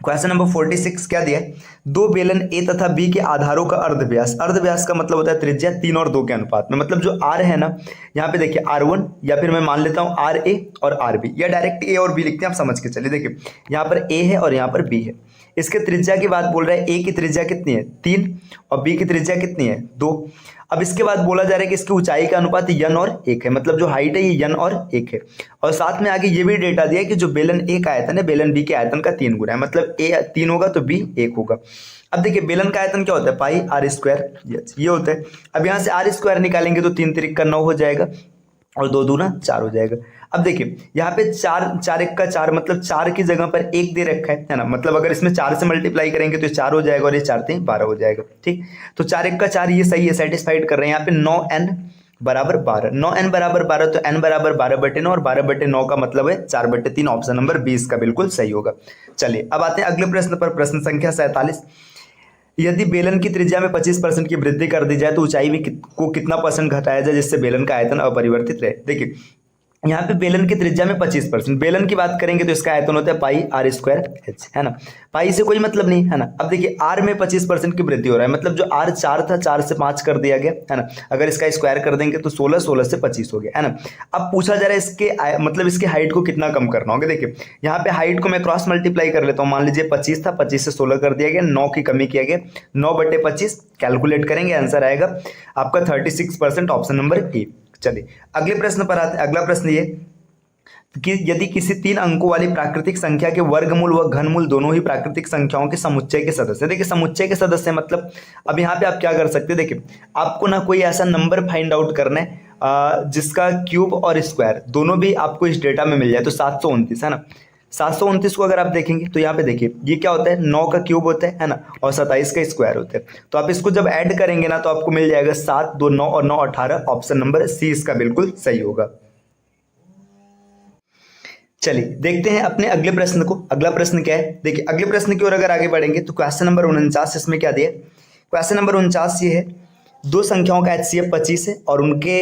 क्वेश्चन नंबर 46 क्या दिया है, 2 बेलन ए तथा बी के आधारों का अर्धव्यास। अर्धव्यास का मतलब होता है त्रिज्या 3 और 2 के अनुपात में। मतलब जो आर है ना, यहाँ पे देखिए R1 या फिर मैं मान लेता हूँ RA और RB, या डायरेक्ट ए और बी लिखते हैं, आप समझ के चलिए। देखिए यहाँ पर ए है और यहाँ पर बी है। इसके त्रिज्या की बात बोल रहा है, ए की त्रिज्या कितनी है 3 और बी की त्रिज्या कितनी है 2। अब इसके बाद बोला जा रहा है कि इसकी ऊंचाई का अनुपात n और 1 है, मतलब जो हाइट है ये n और 1 है। और साथ में आगे ये भी डेटा दिया है कि जो बेलन ए का आयतन है बेलन बी के आयतन का 3 गुना है, मतलब ए 3 होगा तो बी 1 होगा। अब देखिए बेलन का आयतन क्या होता है, पाई आर स्क्वायर ये होता है। अब यहाँ से आर स्क्वायर निकालेंगे तो 3 3 का 9 हो जाएगा और 2 दूना 4 हो जाएगा। अब देखिए यहाँ पे 4 1 का 4, मतलब 4 की जगह पर 1 दे रखा है ना, मतलब अगर इसमें 4 से मल्टीप्लाई करेंगे तो 4 हो जाएगा और ये 4 3 12 हो जाएगा। ठीक, तो 4 1 का 4 ये सही है, सेटिस्फाइड कर रहे हैं। यहाँ पे 9n बराबर 12, 9n बराबर 12 तो n बराबर 12/9 और 12/9 का मतलब है 4/3, ऑप्शन नंबर 20 का बिल्कुल सही होगा। चलिए अब आते हैं अगले प्रश्न पर। प्रश्न संख्या 47, यदि बेलन की त्रिज्या में 25% की वृद्धि कर दी जाए तो ऊंचाई में को कितना % घटाया जाए जिससे बेलन का आयतन अपरिवर्तित रहे। देखिए यहाँ पे बेलन की त्रिज्या में 25%, बेलन की बात करेंगे तो इसका आयतन होता है पाई आर स्क्वायर एच, है ना। पाई से कोई मतलब नहीं, है ना। अब देखिए आर में 25% की वृद्धि हो रहा है, मतलब जो आर 4 था 4 से 5 कर दिया गया, है ना। अगर इसका स्क्वायर कर देंगे तो 16 16 से 25 हो गया, है ना। अब पूछा जा रहा है इसके मतलब इसके हाइट को कितना कम करना होगा। देखिए यहाँ पे हाइट को मैं क्रॉस मल्टीप्लाई कर लेता हूँ। मान लीजिए 25 था, 25 से 16 कर दिया गया, 9 की कमी किया गया, 9/25 कैलकुलेट करेंगे, आंसर आएगा आपका 36%, ऑप्शन नंबर ए। चलिए अगले प्रश्न पर आते हैं। अगला प्रश्न ये कि यदि किसी 3 अंकों वाली प्राकृतिक संख्या के वर्गमूल व घनमूल दोनों ही प्राकृतिक संख्याओं के समुच्चय के सदस्य, देखिए समुच्चय के सदस्य मतलब अब यहाँ पे आप क्या कर सकते हैं, देखिए आपको ना कोई ऐसा नंबर फाइंड आउट करना है जिसका क्यूब और स्क्वायर दोनों भी आपको इस डेटा में मिल जाए। तो 729 है ना, 729 को अगर आप देखेंगे तो यहाँ पे देखिए ये क्या होता है, 9 का क्यूब होता है ना, और 27 का स्क्वायर होता है। तो आप इसको जब ऐड करेंगे ना तो आपको मिल जाएगा 7 2 9 और 9 18, ऑप्शन नंबर सी इसका बिल्कुल सही होगा। चलिए देखते हैं अपने अगले प्रश्न को। अगला प्रश्न क्या है, देखिए अगले प्रश्न की ओर अगर आगे बढ़ेंगे तो क्वेश्चन नंबर 49 इसमें क्या दिया, क्वेश्चन नंबर 49 ये है, 2 संख्याओं का HCF 25 है और उनके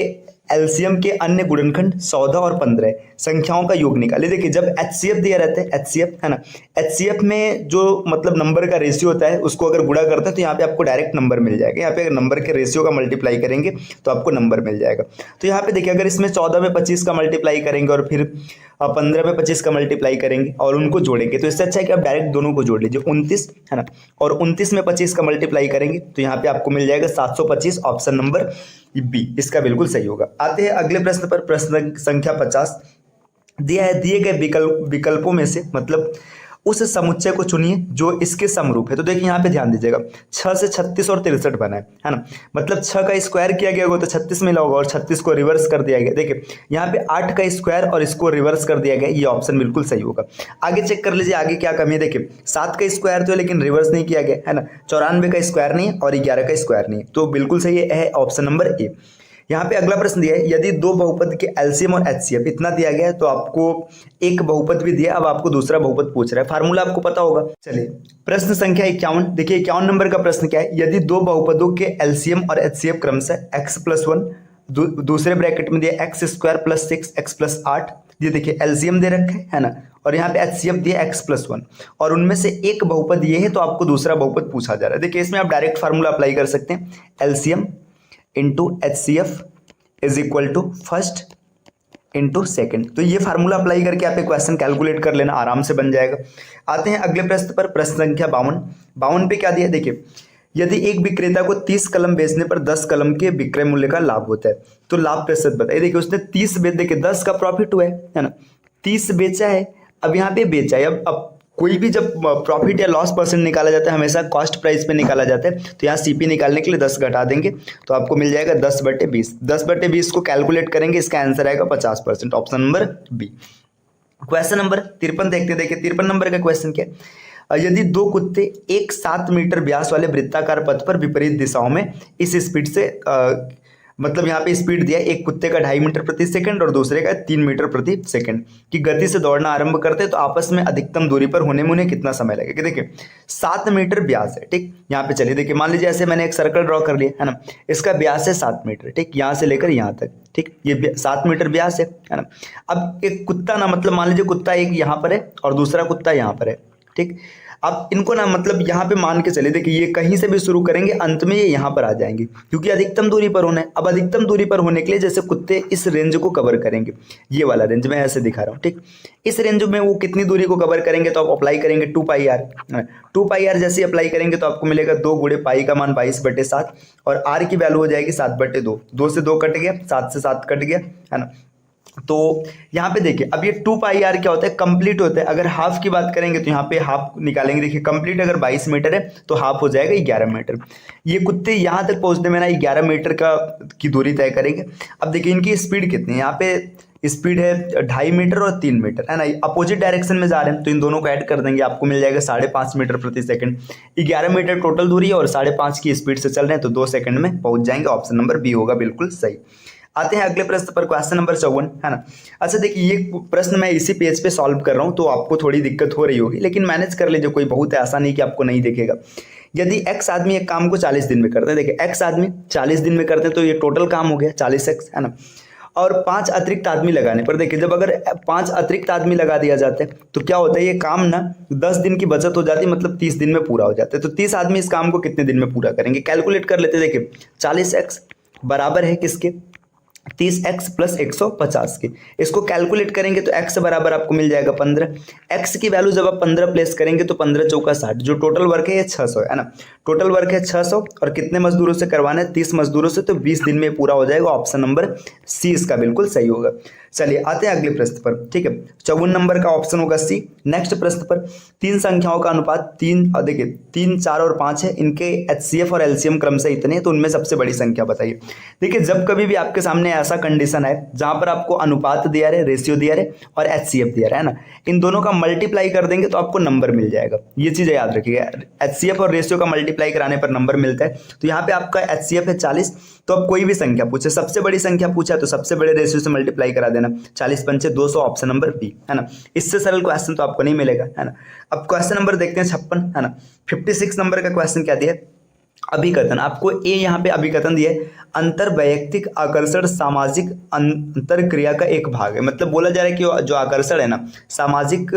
एलसीएम के अन्य गुणनखंड 14 और 15 संख्याओं का योग निकाले। देखिए जब एचसीएफ दिया रहता है, एचसीएफ है ना, एचसीएफ में जो मतलब नंबर का रेशियो होता है उसको अगर गुणा करते हैं तो यहाँ पे आपको डायरेक्ट नंबर मिल जाएगा। यहाँ पे अगर नंबर के रेशियो का मल्टीप्लाई करेंगे तो आपको नंबर मिल जाएगा। तो यहाँ पे देखिए अगर इसमें 14 में 25 का मल्टीप्लाई करेंगे और फिर 15 में 25 का मल्टीप्लाई करेंगे और उनको जोड़ेंगे, तो इससे अच्छा है कि आप डायरेक्ट दोनों को जोड़ लीजिए। 29 है ना, और 29 में 25 का मल्टीप्लाई करेंगे तो यहाँ पे आपको मिल जाएगा 725। ऑप्शन नंबर बी इसका बिल्कुल सही होगा। आते हैं अगले प्रश्न पर। प्रश्न संख्या 50 दिया है, दिए गए विकल्पों में से मतलब उस समुच्चय को चुनिए जो इसके समरूप है। तो देखिए यहाँ पे ध्यान दीजिएगा, 6 से 36 और 63 बना है ना, मतलब 6 का स्क्वायर किया गया होगा तो 36 मिला होगा और 36 को रिवर्स कर दिया गया। देखिए यहाँ पे 8 का स्क्वायर और इसको रिवर्स कर दिया गया, ये ऑप्शन बिल्कुल सही होगा। आगे चेक कर लीजिए आगे क्या कमी है। देखिए 7 का स्क्वायर तो है लेकिन रिवर्स नहीं किया गया है ना, 94 का स्क्वायर नहीं है और 11 का स्क्वायर नहीं है, तो बिल्कुल सही है ऑप्शन नंबर ए। यहाँ पे अगला प्रश्न दिया है, यदि दो बहुपद के एलसीएम और एचसीएफ इतना दिया गया है तो आपको एक बहुपद भी दिया, अब आपको दूसरा बहुपद पूछ रहा है, फार्मूला आपको पता होगा। चलिए प्रश्न संख्या 51, देखिए 51 नंबर का प्रश्न क्या है, यदि दो बहुपदों के एलसीएम और एचसीएफ क्रमशः x+1 दूसरे ब्रैकेट में दिया x² + 6 x+8, ये देखिए एलसीएम दे रखा है ना, और यहाँ पे एचसीएफ दिया x+1 और उनमें से एक बहुपद ये है तो आपको दूसरा बहुपद पूछा जा रहा है। देखिए इसमें आप डायरेक्ट फार्मूला अप्लाई कर सकते हैं, LCM into HCF is equal to first into second. तो ये फार्मूला अप्लाई करके आप एक क्वेश्चन कैलकुलेट कर लेना, आराम से बन जाएगा। आते हैं अगले प्रश्न पर। प्रश्न संख्या 52 पे क्या दिया है, देखिए यदि एक विक्रेता को 30 कलम बेचने पर 10 कलम के विक्रय मूल्य का लाभ होता है तो लाभ प्रतिशत बताइए। देखिए उसने 30 बेच, देखिए 10 का प्रॉफिट हुआ है ना, 30 बेचा है, अब यहाँ पे बेचा है। अब कोई भी जब प्रॉफिट या लॉस परसेंट निकाला जाता है हमेशा कॉस्ट प्राइस पे निकाला जाता है, तो यहाँ सीपी निकालने के लिए 10 घटा देंगे तो आपको मिल जाएगा 10/20। 10/20 को कैलकुलेट करेंगे, इसका आंसर आएगा 50%, option number B. Question number 53 देखते हैं। देखिए 53 नंबर का क्वेश्चन क्या है, यदि दो कुत्ते एक 7 मीटर व्यास वाले वृत्ताकार पथ पर विपरीत दिशाओं में इस स्पीड से मतलब यहाँ पे स्पीड दिया, एक कुत्ते का 2.5 मीटर प्रति सेकंड और दूसरे का 3 मीटर प्रति सेकंड की गति से दौड़ना आरंभ करते हैं तो आपस में अधिकतम दूरी पर होने में उन्हें कितना समय लगेगा। देखिए 7 मीटर व्यास है, ठीक, यहाँ पे चलिए देखिए मान लीजिए ऐसे मैंने एक सर्कल ड्रॉ कर लिया है ना, इसका व्यास है 7 मीटर, ठीक, यहाँ से लेकर यहाँ तक, ठीक, ये 7 मीटर व्यास है ना। अब एक कुत्ता ना, मतलब मान लीजिए कुत्ता एक यहाँ पर है और दूसरा कुत्ता यहाँ पर है, ठीक, अब इनको ना मतलब यहाँ पे मान के चले, देखिए ये कहीं से भी शुरू करेंगे अंत में ये यहाँ पर आ जाएंगे क्योंकि अधिकतम दूरी पर होना है। अब अधिकतम दूरी पर होने के लिए जैसे कुत्ते इस रेंज को कवर करेंगे, ये वाला रेंज मैं ऐसे दिखा रहा हूँ, ठीक, इस रेंज में वो कितनी दूरी को कवर करेंगे तो आप अप्लाई करेंगे 2πr। 2πr जैसे अप्लाई करेंगे तो आपको मिलेगा 2 गुणे पाई का मान 22/7 और r की वैल्यू हो जाएगी 7/2। 2 से 2 कट गया, 7 से 7 कट गया, है ना। तो यहाँ पे देखिए अब ये 2πr क्या होता है, कंप्लीट होता है। अगर हाफ की बात करेंगे तो यहाँ पे हाफ निकालेंगे, देखिए कंप्लीट अगर 22 मीटर है तो हाफ हो जाएगा 11 मीटर। ये कुत्ते यहाँ तक पहुँचने में ना 11 मीटर की दूरी तय करेंगे। अब देखिए इनकी स्पीड कितनी है, यहाँ पे स्पीड है 2.5 मीटर और 3 मीटर, है ना, अपोजिट डायरेक्शन में जा रहे हैं तो इन दोनों को ऐड कर देंगे, आपको मिल जाएगा 5.5 मीटर प्रति सेकंड। 11 मीटर टोटल दूरी है और 5.5 की स्पीड से चल रहे हैं तो 2 सेकंड में पहुंच जाएंगे, ऑप्शन नंबर बी होगा बिल्कुल सही। आते हैं अगले प्रश्न पर, क्वेश्चन नंबर 54, है ना। अच्छा देखिए ये प्रश्न मैं इसी पेज पे सॉल्व कर रहा हूँ तो आपको थोड़ी दिक्कत हो रही होगी लेकिन मैनेज कर लीजिए, कोई बहुत ऐसा नहीं कि आपको नहीं दिखेगा। यदि x आदमी एक काम को 40 दिन में करते हैं, देखिए x आदमी 40 दिन में करते हैं तो ये टोटल काम हो गया 40x, है ना, और 5 अतिरिक्त आदमी लगाने पर, देखिए जब अगर 5 अतिरिक्त आदमी लगा दिया जाता है तो क्या होता है, ये काम ना 10 दिन की बचत हो जाती है, मतलब 30 दिन में पूरा हो जाता है। तो 30 आदमी इस काम को कितने दिन में पूरा करेंगे, कैलकुलेट कर लेते हैं। देखिए 40x बराबर है किसके, 30x + 150 के, इसको कैलकुलेट करेंगे तो x बराबर आपको मिल जाएगा 15। x की वैल्यू जब आप 15 प्लेस करेंगे तो 15 चौका 60, जो टोटल वर्क है ये 600 है ना, टोटल वर्क है 600 और कितने मजदूरों से करवाना है, 30 मजदूरों से, तो 20 दिन में पूरा हो जाएगा, ऑप्शन नंबर सी इसका बिल्कुल सही होगा। चलिए आते हैं अगले प्रश्न पर, ठीक है, 54 नंबर का ऑप्शन होगा सी। नेक्स्ट प्रश्न पर, 3 संख्याओं का अनुपात 3, देखिए 3, 4 और 5 है, इनके एचसीएफ और एलसीएम क्रमशः इतने हैं तो उनमें सबसे बड़ी संख्या बताइए। देखिए जब कभी भी आपके सामने ऐसा कंडीशन है जहां पर आपको अनुपात दिया रहे, रेशियो दिया रहे और एचसीएफ दिया रहा है ना, इन दोनों का मल्टीप्लाई कर देंगे तो आपको नंबर मिल जाएगा, ये चीज़ याद रखिएगा। एचसीएफ और रेशियो का मल्टीप्लाई कराने पर नंबर मिलता है। तो यहाँ पे आपका एचसीएफ है 40, तो अब कोई भी संख्या पूछे, सबसे बड़ी संख्या पूछा तो सबसे बड़े रेशियो से मल्टीप्लाई करा देना, 40 पंचे 200, ऑप्शन नंबर बी, है ना। इससे सरल क्वेश्चन तो आपको नहीं मिलेगा, है ना। अब क्वेश्चन नंबर देखते हैं 56, है ना। 56 नंबर का क्वेश्चन क्या दिया है, अभिकथन, आपको ए यहाँ पे अभिकथन दिया है, अंतर वैयक्तिक आकर्षण सामाजिक अंतर क्रिया का एक भाग है। मतलब बोला जा रहा है कि जो आकर्षण है ना, सामाजिक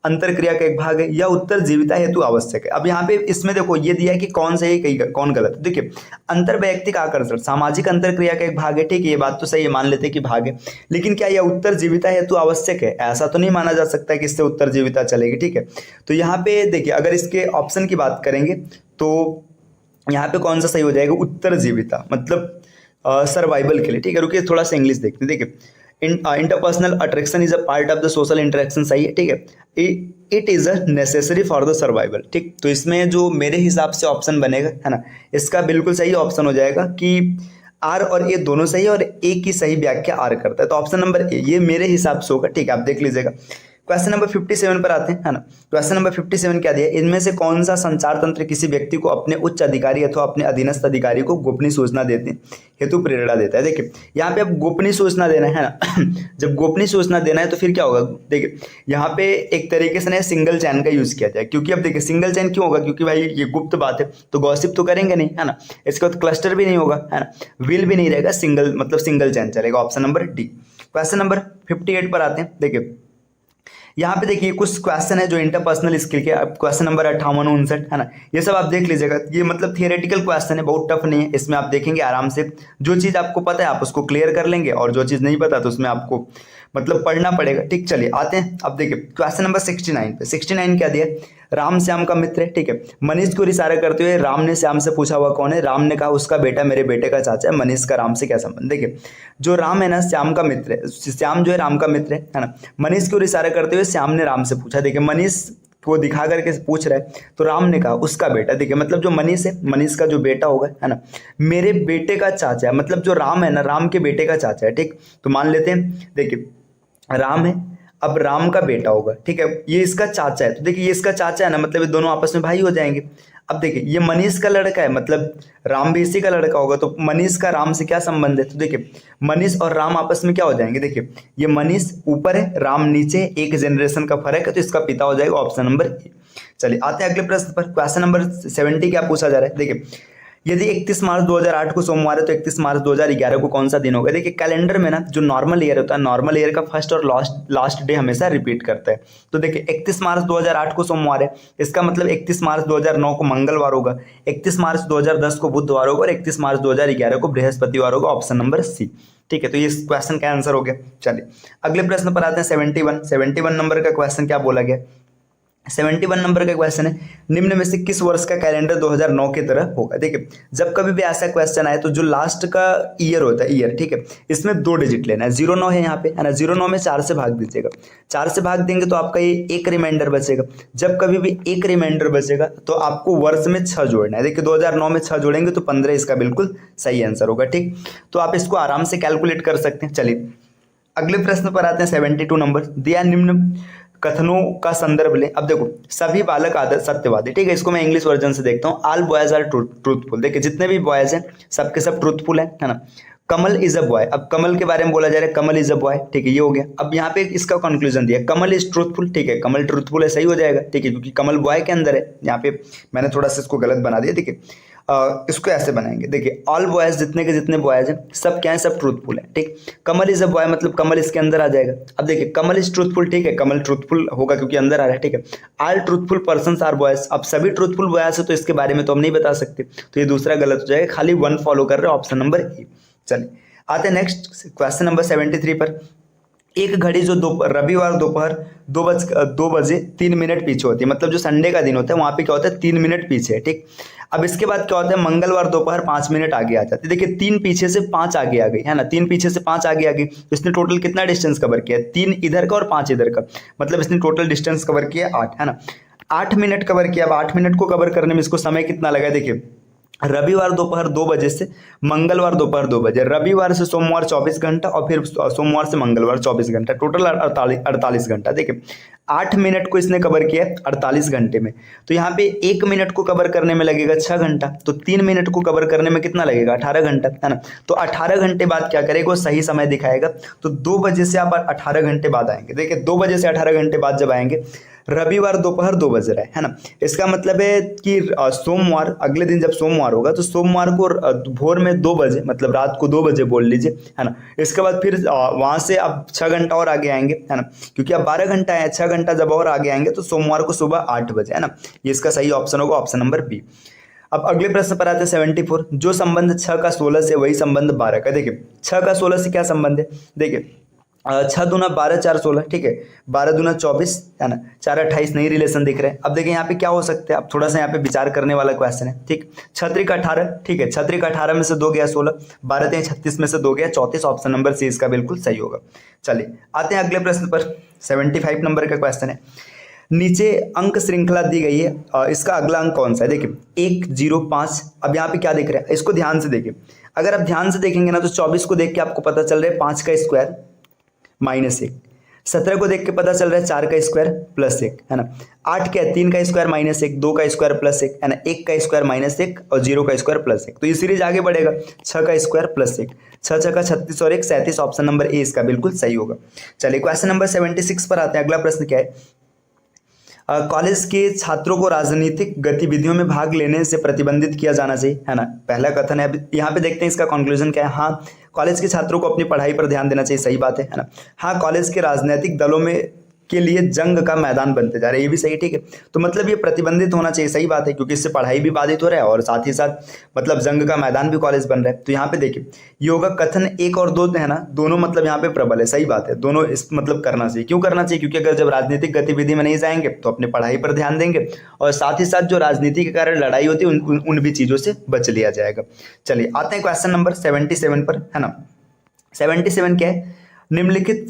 अंतर क्रिया का एक भाग है या उत्तर जीविता हेतु आवश्यक है। अब यहाँ पे इसमें देखो ये दिया है कि कौन सही कौन गलत है। देखिए, अंतर वैयक्तिक आकर्षण सामाजिक अंतर क्रिया का एक भाग है, ठीक है, ये बात तो सही है, मान लेते हैं कि भाग है, लेकिन क्या यह उत्तर जीविता हेतु आवश्यक है? ऐसा तो नहीं माना जा सकता कि इससे उत्तर जीविता चलेगी, ठीक है। तो यहाँ पे देखिए, अगर इसके ऑप्शन की बात करेंगे तो यहाँ पे कौन सा सही हो जाएगा? उत्तर जीविता, मतलब सर्वाइवल के लिए, ठीक है। रुकिए थोड़ा सा इंग्लिश देखते हैं। देखिए, interpersonal attraction is a part of the social interaction, सही है, ठीक है। It is a necessary for the survival, ठीक। तो इसमें जो मेरे हिसाब से ऑप्शन बनेगा, है ना, इसका बिल्कुल सही ऑप्शन हो जाएगा कि आर और ए दोनों सही है और ए की सही व्याख्या आर करता है। तो ऑप्शन नंबर ए ये मेरे हिसाब से होगा, ठीक है। आप देख लीजिएगा। क्वेश्चन नंबर 57 पर आते हैं, है ना। क्वेश्चन नंबर 57 क्या दिया? इनमें से कौन सा संचार तंत्र किसी व्यक्ति को अपने उच्च अधिकारी अथवा अपने अधीनस्थ अधिकारी को गोपनीय सूचना देते हेतु प्रेरणा देता है? देखिए, यहाँ पे अब गोपनीय सूचना देना है ना जब गोपनीय सूचना देना है तो फिर क्या होगा? देखिए, यहाँ पे एक तरीके से ना सिंगल चैन का यूज किया जाए, क्योंकि अब देखिए सिंगल चैन क्यों होगा? क्योंकि भाई ये गुप्त बात है तो गॉसिप तो करेंगे नहीं, है ना। इसके बाद क्लस्टर भी नहीं होगा, है ना, विल भी नहीं रहेगा, सिंगल मतलब सिंगल चैन चलेगा। Option number D. Question number 58 पर आते हैं। देखिए, यहाँ पे देखिए कुछ क्वेश्चन है जो इंटरपर्सनल स्किल के, क्वेश्चन नंबर 58, 59, है ना, ये सब आप देख लीजिएगा। ये मतलब थियोरेटिकल क्वेश्चन है, बहुत टफ नहीं है। इसमें आप देखेंगे आराम से, जो चीज़ आपको पता है आप उसको क्लियर कर लेंगे और जो चीज़ नहीं पता तो उसमें आपको मतलब पढ़ना पड़ेगा, ठीक। चलिए आते हैं, अब देखिए क्वेश्चन नंबर 69 पे। 69 क्या दिया? राम श्याम का मित्र है, ठीक है। मनीष को इशारा करते हुए राम ने श्याम से पूछा हुआ कौन है? राम ने कहा उसका बेटा मेरे बेटे का चाचा है। मनीष का राम से क्या संबंध? देखिए, जो राम है ना श्याम का मित्र है, श्याम जो है राम का मित्र है ना। मनीष को इशारा करते हुए श्याम ने राम से पूछा। देखिए, मनीष को दिखा करके पूछ रहा है तो राम ने कहा उसका बेटा। देखिए, मतलब जो मनीष है, मनीष का जो बेटा होगा, है ना, मेरे बेटे का चाचा है। मतलब जो राम है ना, राम के बेटे का चाचा है, ठीक। तो मान लेते हैं, देखिए राम है, अब राम का बेटा होगा, ठीक है, ये इसका चाचा है। तो देखिए ये इसका चाचा है ना, मतलब ये दोनों आपस में भाई हो जाएंगे। अब देखिए ये मनीष का लड़का है, मतलब राम भी इसी का लड़का होगा, तो मनीष का राम से क्या संबंध है? तो देखिए मनीष और राम आपस में क्या हो जाएंगे? देखिए ये मनीष ऊपर है, राम नीचे, एक जनरेशन का फर्क है, तो इसका पिता हो जाएगा ऑप्शन नंबर ए। चलिए आते हैं अगले प्रश्न पर। क्वेश्चन नंबर 70 क्या पूछा जा रहा है? देखिए, यदि 31 मार्च 2008 को सोमवार है तो 31 मार्च 2011 को कौन सा दिन होगा? देखिए कैलेंडर में ना जो नॉर्मल ईयर होता है, नॉर्मल ईयर का फर्स्ट और लास्ट डे हमेशा रिपीट करता है। तो देखिए 31 मार्च 2008 को सोमवार है, इसका मतलब 31 मार्च 2009 को मंगलवार होगा, 31 मार्च 2010 को बुधवार होगा और 31 मार्च 2011 को बृहस्पतिवार होगा। ऑप्शन नंबर सी, ठीक है। तो ये क्वेश्चन का आंसर हो गया। चलिए अगले प्रश्न पर आते हैं। 71 नंबर का क्वेश्चन क्या बोला गया? 71 नंबर का क्वेश्चन है, निम्न में से किस वर्ष का कैलेंडर 2009 की तरह होगा? देखिए जब कभी भी ऐसा क्वेश्चन आए तो जो लास्ट का ईयर होता है, ईयर, ठीक है, इसमें 2 डिजिट लेना है। 09 है यहाँ पे, है ना, 09 में 4 से भाग दीजिएगा, 4 से भाग देंगे तो आपका ये एक रिमाइंडर बचेगा। जब कभी भी एक रिमाइंडर बचेगा तो आपको वर्ष में 6 जोड़ना है। देखिए 2009 में 6 जोड़ेंगे तो 15 इसका बिल्कुल सही आंसर होगा, ठीक। तो आप इसको आराम से कैलकुलेट कर सकते हैं। चलिए अगले प्रश्न पर आते हैं। 72 नंबर दिया, निम्न कथनों का संदर्भ लें। अब देखो सभी बालक आदर सत्यवादी, ठीक है, इसको मैं इंग्लिश वर्जन से देखता हूँ। ऑल बॉयज आर ट्रूथफुल, देखिए जितने भी बॉयज हैं सबके सब ट्रूथफुल है ना। कमल इज अ बॉय, अब कमल के बारे में बोला जा रहा है, कमल इज अ बॉय, ठीक है, ये हो गया। अब यहाँ पे इसका कंक्लूजन दिया, कमल इज ट्रूथफुल, ठीक है, कमल ट्रूथफुल है, सही हो जाएगा, ठीक है, क्योंकि कमल बॉय के अंदर है। यहाँ पे मैंने थोड़ा सा इसको गलत बना दिया, देखिए इसको ऐसे बनाएंगे। देखिए ऑल बॉयज, जितने के जितने बॉयज हैं सब क्या है, सब ट्रूथफुल है, ठीक। कमल इज अ बॉय मतलब कमल इसके अंदर आ जाएगा। अब देखिए कमल इज ट्रूथफुल, ठीक है, कमल ट्रूथफुल होगा क्योंकि अंदर आ रहा है, ठीक है। All truthful persons are boys, अब सभी ट्रूथफुल बॉयज है तो इसके बारे में तो हम नहीं बता सकते, तो ये दूसरा गलत हो जाएगा, खाली 1 फॉलो कर रहे हो, ऑप्शन नंबर ए। चलिए आते हैं नेक्स्ट क्वेश्चन नंबर 73 पर। एक घड़ी जो रविवार दोपहर 2 बजे 3 मिनट पीछे होती है, मतलब जो संडे का दिन होता है वहाँ पे क्या होता है, 3 मिनट पीछे है, ठीक। अब इसके बाद क्या होता है, मंगलवार दोपहर 5 मिनट आगे आ जाती है। देखिए 3 पीछे से 5 आगे आ गई, है ना, 3 पीछे से 5 आगे आ गई, तो इसने टोटल कितना डिस्टेंस कवर किया है, 3 इधर का और 5 इधर का, मतलब इसने टोटल डिस्टेंस कवर किया 8, है ना, 8 मिनट कवर किया। अब 8 मिनट को कवर करने में इसको समय कितना लगा? देखिए रविवार दोपहर 2 बजे से मंगलवार दोपहर 2 बजे, रविवार से सोमवार 24 घंटा और फिर सोमवार से मंगलवार 24 घंटा, टोटल 48 घंटा। देखिए 8 मिनट को इसने कवर किया 48 घंटे में, तो यहाँ पे 1 मिनट को कवर करने में लगेगा 6 घंटा, तो 3 मिनट को कवर करने में कितना लगेगा, 18 घंटा, है ना। तो 18 घंटे बाद क्या करेगा, वो सही समय दिखाएगा। तो 2 बजे से आप 18 घंटे बाद आएंगे। देखिए 2 बजे से 18 घंटे बाद जब आएंगे, रविवार दोपहर 2 बज रहा है ना। इसका मतलब है कि सोमवार, अगले दिन जब सोमवार होगा तो सोमवार को भोर में 2 बजे, मतलब रात को 2 बजे बोल लीजिए, है ना। इसके बाद फिर वहां से अब 6 घंटा और आगे आएंगे, है ना, क्योंकि अब 12 घंटा है, 6 घंटा जब और आगे आएंगे तो सोमवार को सुबह 8 बजे, है ना। ये इसका सही ऑप्शन होगा, ऑप्शन नंबर बी। अब अगले प्रश्न पर आते हैं 74। जो संबंध 6 का 16 से वही संबंध 12 का। देखिए 6 का 16 से क्या संबंध है, देखिए 6 दूना 12, 4 16, ठीक है, 12 दूना 24, है ना, 4 28, नई रिलेशन दिख रहे हैं। अब देखिए यहाँ पे क्या हो सकता है, अब थोड़ा सा यहाँ पे विचार करने वाला क्वेश्चन है, ठीक। 6 त्रिक 18, ठीक है, 6 त्रिक 18 में से 2 गया 16, 12 3 36 में से 2 गया 34, ऑप्शन नंबर सी इसका बिल्कुल सही होगा। चलिए आते हैं अगले प्रश्न पर, 75 नंबर का क्वेश्चन है। नीचे अंक श्रृंखला दी गई है, इसका अगला अंक कौन सा है, देखिए 1 0 5। अब यहाँ पे क्या दिख रहा है, इसको ध्यान से देखिए। अगर आप ध्यान से देखेंगे ना तो 24 को देख के आपको पता चल रहा है 5 का स्क्वायर -1, 17 को देख के पता चल रहा है 4 का स्क्वायर +1, है ना। 8 क्या है, 3 का स्क्वायर -1, 2 का स्क्वायर +1, है ना, 1 का स्क्वायर -1 और 0 का स्क्वायर +1। तो ये सीरीज आगे बढ़ेगा, 6 का स्क्वायर +1, 6 6 का 36 और 1 37, ऑप्शन नंबर ए इसका बिल्कुल सही होगा। चलिए क्वेश्चन नंबर 76 पर आते हैं। अगला प्रश्न क्या है, कॉलेज के छात्रों को राजनीतिक गतिविधियों में भाग लेने से प्रतिबंधित किया जाना चाहिए, है ना, पहला कथन है। अब यहाँ पे देखते हैं इसका कंक्लूजन क्या है। हाँ, कॉलेज के छात्रों को अपनी पढ़ाई पर ध्यान देना चाहिए, सही बात है ना। हाँ, कॉलेज के राजनीतिक दलों में के लिए जंग का मैदान बनते जा रहे हैं, ये भी सही, ठीक है। तो मतलब ये प्रतिबंधित होना चाहिए, सही बात है, क्योंकि इससे पढ़ाई भी बाधित हो रहा है और साथ ही साथ मतलब जंग का मैदान भी कॉलेज बन रहा है। तो यहाँ पे देखिए योगा कथन 1 और 2 है ना, दोनों मतलब यहाँ पे प्रबल है, सही बात है, दोनों इस मतलब करना चाहिए। क्यों करना चाहिए, क्योंकि अगर जब राजनीतिक गतिविधि में नहीं जाएंगे तो अपने पढ़ाई पर ध्यान देंगे और साथ ही साथ जो राजनीति के कारण लड़ाई होती है उन भी चीज़ों से बच लिया जाएगा। चलिए आते हैं क्वेश्चन नंबर 77 पर, है ना। 77 क्या है, निम्नलिखित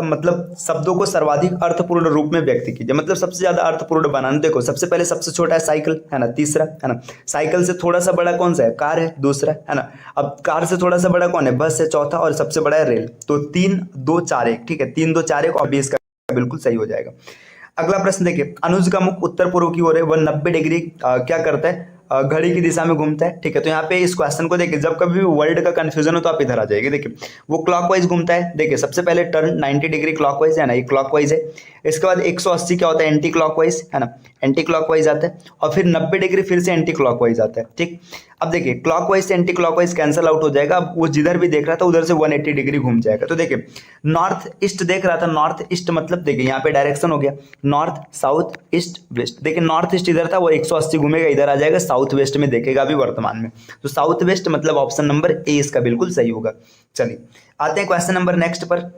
मतलब शब्दों को सर्वाधिक अर्थपूर्ण रूप में व्यक्त कीजिए, मतलब सबसे ज्यादा अर्थपूर्ण बनाना। देखो सबसे पहले सबसे छोटा है साइकिल, है ना, तीसरा, है ना। साइकिल से थोड़ा सा बड़ा कौन सा है, कार है, दूसरा, है ना। अब कार से थोड़ा सा बड़ा कौन है, बस है, चौथा, और सबसे बड़ा है रेल। तो 3 2 4 1, ठीक है, 3 2 4 1 और 20 का बिल्कुल सही हो जाएगा। अगला प्रश्न देखिए, अनुज का मुख उत्तर पूर्व की ओर है, वह 90 डिग्री क्या करता है, घड़ी की दिशा में घूमता है, ठीक है। तो यहाँ पे इस क्वेश्चन को देखिए, जब कभी भी वर्ल्ड का कंफ्यूजन हो तो आप इधर आ जाएंगे। देखिए वो क्लॉकवाइज घूमता है, देखिए सबसे पहले टर्न 90 डिग्री क्लॉकवाइज, है ना, ये क्लॉकवाइज है। इसके बाद 180 क्या होता है, एंटी क्लॉकवाइज, है ना, एंटी क्लॉकवाइज आता है। और फिर 90 डिग्री फिर से एंटी क्लॉकवाइज आता है, ठीक। अब देखिए क्लॉकवाइज से एंटी क्लॉकवाइज कैंसिल आउट हो जाएगा। अब वो जिधर भी देख रहा था उधर से 180 डिग्री घूम जाएगा। तो देखिए नॉर्थ ईस्ट देख रहा था, नॉर्थ ईस्ट मतलब देखिए यहाँ पे डायरेक्शन हो गया, नॉर्थ साउथ ईस्ट वेस्ट। देखिए नॉर्थ ईस्ट इधर था, वो 180 घूमेगा इधर आ जाएगा, साउथ वेस्ट में देखेगा अभी वर्तमान में। तो साउथ वेस्ट मतलब ऑप्शन नंबर ए इसका बिल्कुल सही होगा। चलिए आते हैं क्वेश्चन नंबर नेक्स्ट पर,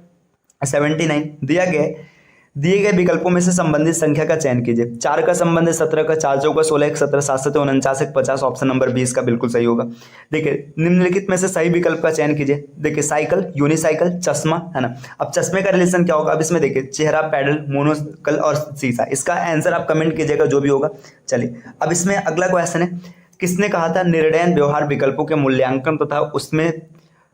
79 दिया गया है, दिए गए विकल्पों में से संबंधित संख्या का चयन कीजिए। 4 का संबंध है 17 का, 4 चौका 16, 1 17, 7 7 49, 1 50, ऑप्शन नंबर 20 का बिल्कुल सही होगा। देखिए निम्नलिखित में से सही विकल्प का चयन कीजिए। देखिए साइकिल, यूनिसाइकिल, चश्मा, है ना। अब चश्मे का रिलेशन क्या होगा, अब इसमें देखिए चेहरा, पैडल, मोनोकल और शीशा। इसका आंसर आप कमेंट कीजिएगा जो भी होगा। चलिए अब इसमें अगला क्वेश्चन है, किसने कहा था निर्णय व्यवहार विकल्पों के मूल्यांकन तथा उसमें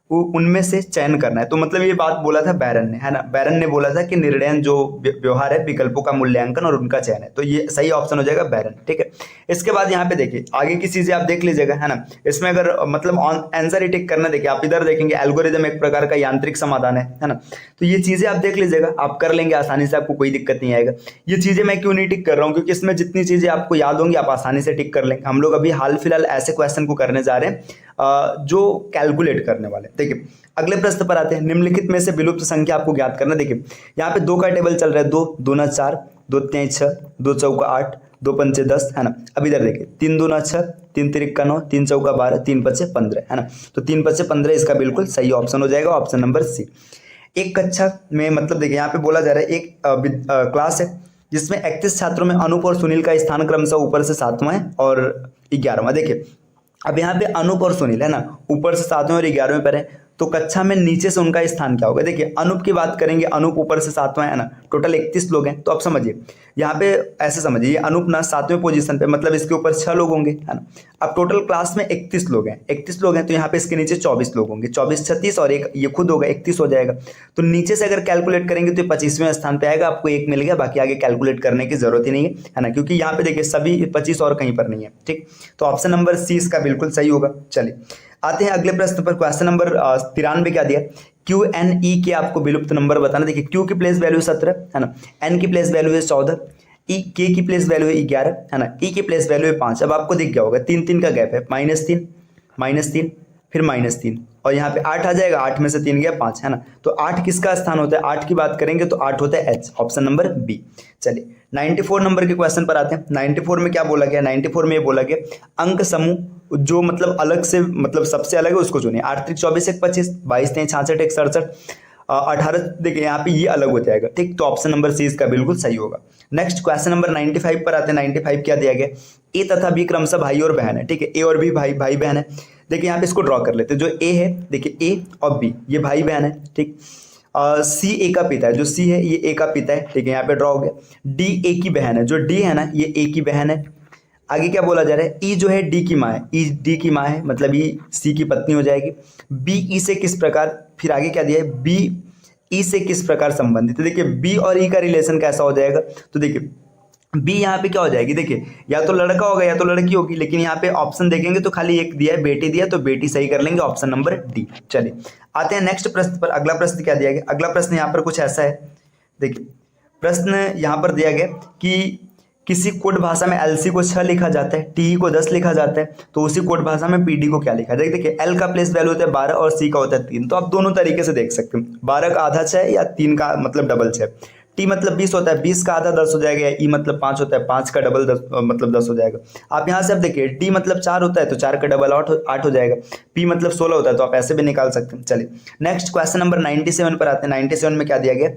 उनमें से चयन करना है। तो मतलब ये बात बोला था बैरन ने, है ना। बैरन ने बोला था कि निर्णय जो व्यवहार है विकल्पों का मूल्यांकन और उनका चयन है। तो ये सही ऑप्शन हो जाएगा बैरन, ठीक है। इसके बाद यहाँ पे देखिए आगे की चीजें आप देख लीजिएगा, है ना। इसमें अगर मतलब आंसर ही टिक करना, देखिए आप इधर देखेंगे एल्गोरिदम एक प्रकार का यांत्रिक समाधान है ना। तो ये चीजें आप देख लीजिएगा, आप कर लेंगे आसानी से, आपको कोई दिक्कत नहीं आएगा। ये चीजें मैं क्यों नहीं टिक कर रहा हूँ, क्योंकि इसमें जितनी चीजें आपको याद होंगी आप आसानी से टिक कर लेंगे। हम लोग अभी हाल फिलहाल ऐसे क्वेश्चन को करने जा रहे हैं जो कैलकुलेट करने वाले। देखिए अगले प्रश्न पर आते हैं, निम्नलिखित में से विलुप्त संख्या आपको ज्ञात करना। देखिए यहाँ पे 2 का टेबल चल रहा है, 2 दूना 4, 2 तिहाई 6, 2 चौका 8, 2 पंचे 10, है ना। अब इधर देखिए 3 दूना 6, 3 तिरिक्का 9, 3 चौका 12, 3 पचे 15, है ना। तो 3 पचे 15 इसका बिल्कुल सही ऑप्शन हो जाएगा, ऑप्शन नंबर सी। एक कक्षा में मतलब देखिए यहाँ पे बोला जा रहा है एक क्लास है जिसमें 31 छात्रों में अनूप और सुनील का स्थान क्रमशः ऊपर से 7वां है और 11वां। देखिए अब यहाँ पे अनूप और सुनील, है ना, ऊपर से 7वें और 11वें पर है। तो कक्षा में नीचे से उनका स्थान क्या होगा। देखिए अनूप की बात करेंगे, अनूप ऊपर से 7वां है ना, टोटल 31 लोग हैं। तो आप समझिए यहाँ पे ऐसे समझिए, ये अनूप ना 7वें पोजीशन पे, मतलब इसके ऊपर 6 लोग होंगे, है ना। अब टोटल क्लास में 31 लोग हैं, 31 लोग हैं, तो यहाँ पे इसके नीचे 24 लोग होंगे, 24 36 और एक ये खुद होगा, 31 हो जाएगा। तो नीचे से अगर कैलकुलेट करेंगे तो 25वें स्थान पे आएगा, आपको 1 मिल गया, बाकी आगे कैलकुलेट करने की जरूरत ही नहीं है ना, क्योंकि यहाँ पे देखिए सभी 25 और कहीं पर नहीं है, ठीक। तो ऑप्शन नंबर सी इसका बिल्कुल सही होगा। चलिए आते हैं अगले प्रश्न पर, क्वेश्चन नंबर 93 क्या दिया, क्यू एन ई के आपको विलुप्त नंबर बताना। देखिए क्यू की प्लेस वैल्यू 17, है ना, एन की प्लेस वैल्यू है 14, ई के की प्लेस वैल्यू है 11 है ना, ई की प्लेस वैल्यू है 5। अब आपको दिख गया होगा 3 3 का गैप है, -3 फिर -3 और यहाँ पे 8 आ जाएगा, 8 में से 3 गया 5 है ना। तो 8 किसका स्थान होता है, 8 की बात करेंगे तो 8 होता है एच, ऑप्शन नंबर बी। चलिए 94 नंबर के क्वेश्चन पर आते हैं। 94 में क्या बोला गया, 94 में ये बोला गया अंक समूह जो मतलब अलग से मतलब सबसे अलग है उसको चुनिए। 8 3 24 1 25, 22 3 66 1 67, 18 देखिए यहाँ पे ये अलग हो जाएगा, ठीक। तो ऑप्शन नंबर सी इसका बिल्कुल सही होगा। नेक्स्ट क्वेश्चन नंबर 95 पर आते हैं। 95 क्या दिया गया, ए तथा बी क्रमशः भाई और बहन है, ठीक है। ए और बी भाई भाई बहन है। देखिए यहाँ पे इसको ड्रॉ कर लेते हैं। जो ए है, देखिए ए और बी ये भाई बहन है, ठीक। सी ए का पिता है, जो सी है ये ए का पिता है, ठीक है, यहाँ पे ड्रॉ हो गया। डी ए की बहन है, जो डी है ना ये ए की बहन है। आगे क्या बोला जा रहा है, ई जो है डी की माँ है, ई डी की माँ है, मतलब ई सी की पत्नी हो जाएगी। बी ई से किस प्रकार, फिर आगे क्या दिया है, बी ई से किस प्रकार संबंधित है। देखिए बी और ई का रिलेशन कैसा हो जाएगा, तो देखिए बी यहाँ पे क्या हो जाएगी, देखिए या तो लड़का होगा या तो लड़की होगी, लेकिन यहाँ पे ऑप्शन देखेंगे तो खाली एक दिया है, बेटी दिया, तो बेटी सही कर लेंगे, ऑप्शन नंबर डी। चलिए आते हैं नेक्स्ट प्रश्न पर। अगला प्रश्न क्या दिया गया, अगला प्रश्न यहाँ पर कुछ ऐसा है। देखिए प्रश्न यहाँ पर दिया गया कि किसी कोड भाषा में एलसी को 6 लिखा जाता है, टी को 10 लिखा जाता है, तो उसी कोड भाषा में पीडी को क्या लिखा जाए। देखिए एल का प्लेस वैल्यू होता है 12 और सी का होता है 3, तो आप दोनों तरीके से देख सकते हैं। 12 का आधा 6 या 3 का मतलब डबल 6। टी मतलब 20 होता है, 20 का आधा 10 हो जाएगा। ई मतलब 5 होता है, 5 का डबल 10 मतलब 10 हो जाएगा। आप यहाँ से अब देखिए डी मतलब 4 होता है तो 4 का डबल 8 हो जाएगा। पी मतलब 16 होता है तो आप ऐसे भी निकाल सकते हैं। चलिए नेक्स्ट क्वेश्चन नंबर 97 पर आते हैं। 97 में क्या दिया गया,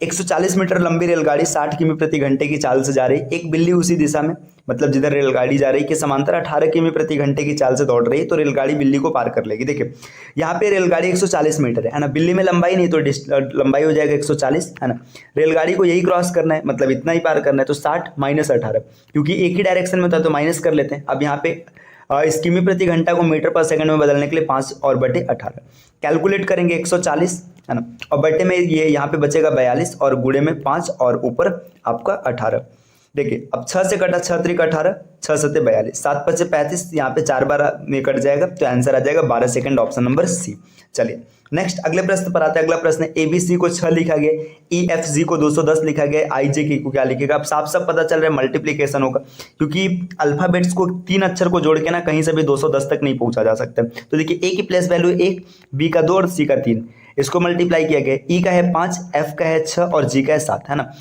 140 मीटर लंबी रेलगाड़ी 60 किमी प्रति घंटे की चाल से जा रही, एक बिल्ली उसी दिशा में मतलब जिधर रेलगाड़ी जा रही के समांतर 18 किमी प्रति घंटे की चाल से दौड़ रही है, तो रेलगाड़ी बिल्ली को पार कर लेगी। देखिए यहाँ पे रेलगाड़ी 140 मीटर है ना, बिल्ली में लंबाई नहीं तो लंबाई हो जाएगा 140 है ना। रेलगाड़ी को यही क्रॉस करना है, मतलब इतना ही पार करना है, तो 60 माइनस 18, क्योंकि एक ही डायरेक्शन में होता है तो माइनस कर लेते हैं। अब यहाँ पे इस किमी प्रति घंटा को मीटर पर सेकंड में बदलने के लिए 5 और बटे 18 कैलकुलेट करेंगे, 140 है ना, और बटे में ये यहाँ पे बचेगा 42 और गुणे में 5 और ऊपर आपका 18। देखिए अब 6 से कटा, 6 त्रिक 18, 6 सत्ते 42, 7 पचे 35, यहाँ पे 4 बार में कट जाएगा तो आंसर आ जाएगा 12 सेकंड, ऑप्शन नंबर सी। चलिए नेक्स्ट अगले प्रश्न पर आते हैं। अगला प्रश्न ए बी सी को 6 लिखा गया, ई एफ जी को 210 लिखा गया, आई जे के को क्या लिखेगा। अब साफ साफ पता चल रहा है मल्टीप्लीकेशन होगा, क्योंकि अल्फाबेट्स को 3 अक्षर को जोड़ के ना कहीं से भी 210 तक नहीं पहुंचा जा सकता। तो देखिए ए की प्लेस वैल्यू 1, बी का 2 और सी का 3, इसको मल्टीप्लाई किया गया। ई का है 5, एफ का है 6 और जी का है 7 है ना।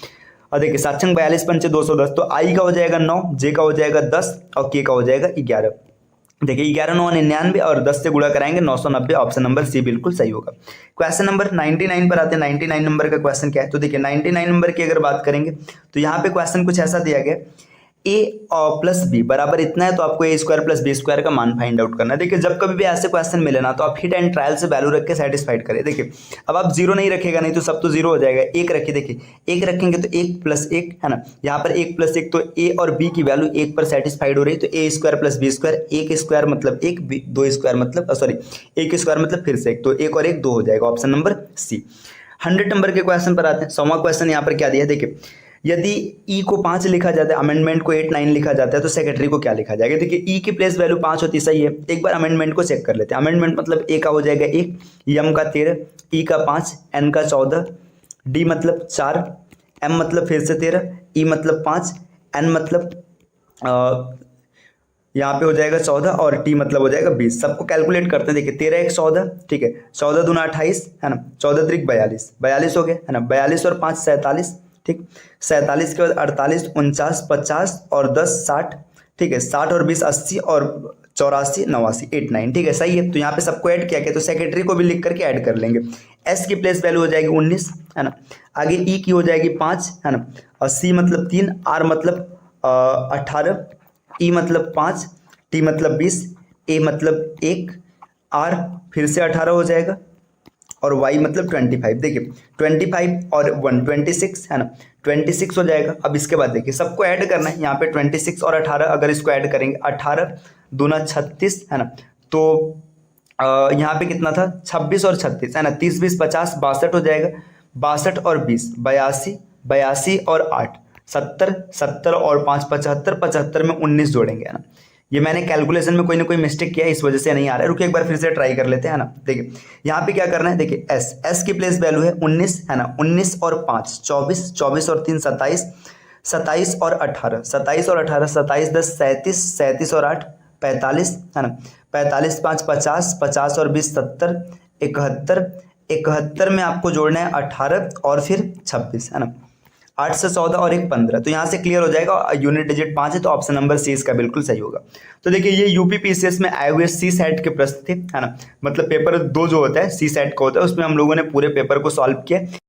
और देखिए 7 छंग 42 पंचे 210, तो आई का हो जाएगा 9, जे का हो जाएगा 10 और के का हो जाएगा 11। देखिए 11 9 99 और 10 से गुणा कराएंगे 990, ऑप्शन नंबर सी बिल्कुल सही होगा। क्वेश्चन नंबर 99 पर आते हैं। 99 नंबर का क्वेश्चन क्या है, तो देखिए 99 नंबर की अगर बात करेंगे तो यहाँ पे क्वेश्चन कुछ ऐसा दिया गया, ए प्लस बी बराबर इतना है, तो आपको ए स्क्वायर प्लस बी स्क्वायर का मान फाइंड आउट करना है। देखिए जब कभी भी ऐसे क्वेश्चन मिले ना तो आप हिट एंड ट्रायल से वैल्यू रख के सेटिस्फाइड करें। देखिए अब आप 0 नहीं रखेगा, नहीं तो सब तो 0 हो जाएगा। 1 रखिए, देखिए 1 रखेंगे तो 1 प्लस 1 है ना, यहाँ पर 1 प्लस 1 तो ए और बी की वैल्यू 1 पर सेटिस्फाइड हो रही है, तो A square plus B square, 1 square मतलब 1, 2 स्क्वायर मतलब सॉरी 1 स्क्वायर मतलब फिर से 1, तो 1 और 1 2 हो जाएगा, ऑप्शन नंबर सी। 100 नंबर के क्वेश्चन पर आते हैं। 100वां क्वेश्चन यहाँ पर क्या दिया है, देखिए यदि ई को 5 लिखा जाता है, अमेंडमेंट को 8 9 लिखा जाता है, तो सेक्रेटरी को क्या लिखा जाएगा। देखिए ई की प्लेस वैल्यू 5 होती सही है, एक बार अमेंडमेंट को चेक कर लेते हैं। अमेंडमेंट मतलब ए का हो जाएगा 1, एम का 13, ई का 5, एन का 14, डी मतलब 4, एम मतलब फिर से 13, ई मतलब 5, एन मतलब यहाँ पे हो जाएगा 14 और टी मतलब हो जाएगा 20। सबको कैलकुलेट करते हैं। देखिए 13 1 14, ठीक है, 14 दूना 28 है ना, 14 त्रिक 42, 42 हो गया है ना, 42 और 5 47, ठीक, 47 के बाद 48 49 50 और 10 60, ठीक है, 60 और 20 80 और 84 89 8 9, ठीक है सही है। तो यहाँ पे सबको ऐड किया गया, तो सेक्रेटरी को भी लिख करके ऐड कर लेंगे। एस की प्लेस वैल्यू हो जाएगी 19 है ना, आगे ई की हो जाएगी 5 है ना, और सी मतलब 3, आर मतलब 18, ई मतलब 5, टी मतलब 20, ए मतलब 1, आर फिर से 18 हो जाएगा और y मतलब 25। देखिए 25 और 1 26 है ना, 26 हो जाएगा। अब इसके बाद देखिए सबको ऐड करना है, यहाँ पे 26 और 18 अगर इसको ऐड करेंगे 18 दूना 36 है ना, तो यहाँ पे कितना था 26 और 36 है ना, 30 20 50 62 हो जाएगा, 62 और 20 82 82 और 8 70 70 और 5 75 75 में 19 जोड़ेंगे है ना। ये मैंने कैलकुलेशन में कोई ना कोई मिस्टेक किया है, इस वजह से नहीं आ रहा है। रुकिए एक बार फिर से ट्राई कर लेते हैं ना। देखिए यहाँ पे क्या करना है, देखिए एस की प्लेस वैल्यू है 19 है ना, 19 और 5 24, 24 और 3 27, 27 और 18, 27 और 18, 27 10 37, 37 और 8 45, है ना। 45 5 50, 50 और 20 70, 71, 71 में आपको जोड़ना है 18 और फिर 26, है ना। 8 से 14 और 1 15, तो यहाँ से क्लियर हो जाएगा। यूनिट डिजिट 5 है तो ऑप्शन नंबर सी इसका बिल्कुल सही होगा। तो देखिए ये यूपीपीसीएस में आए हुए सी सेट के प्रश्न थे, है ना। मतलब पेपर 2 जो होता है सी सेट का होता है, उसमें हम लोगों ने पूरे पेपर को सॉल्व किया।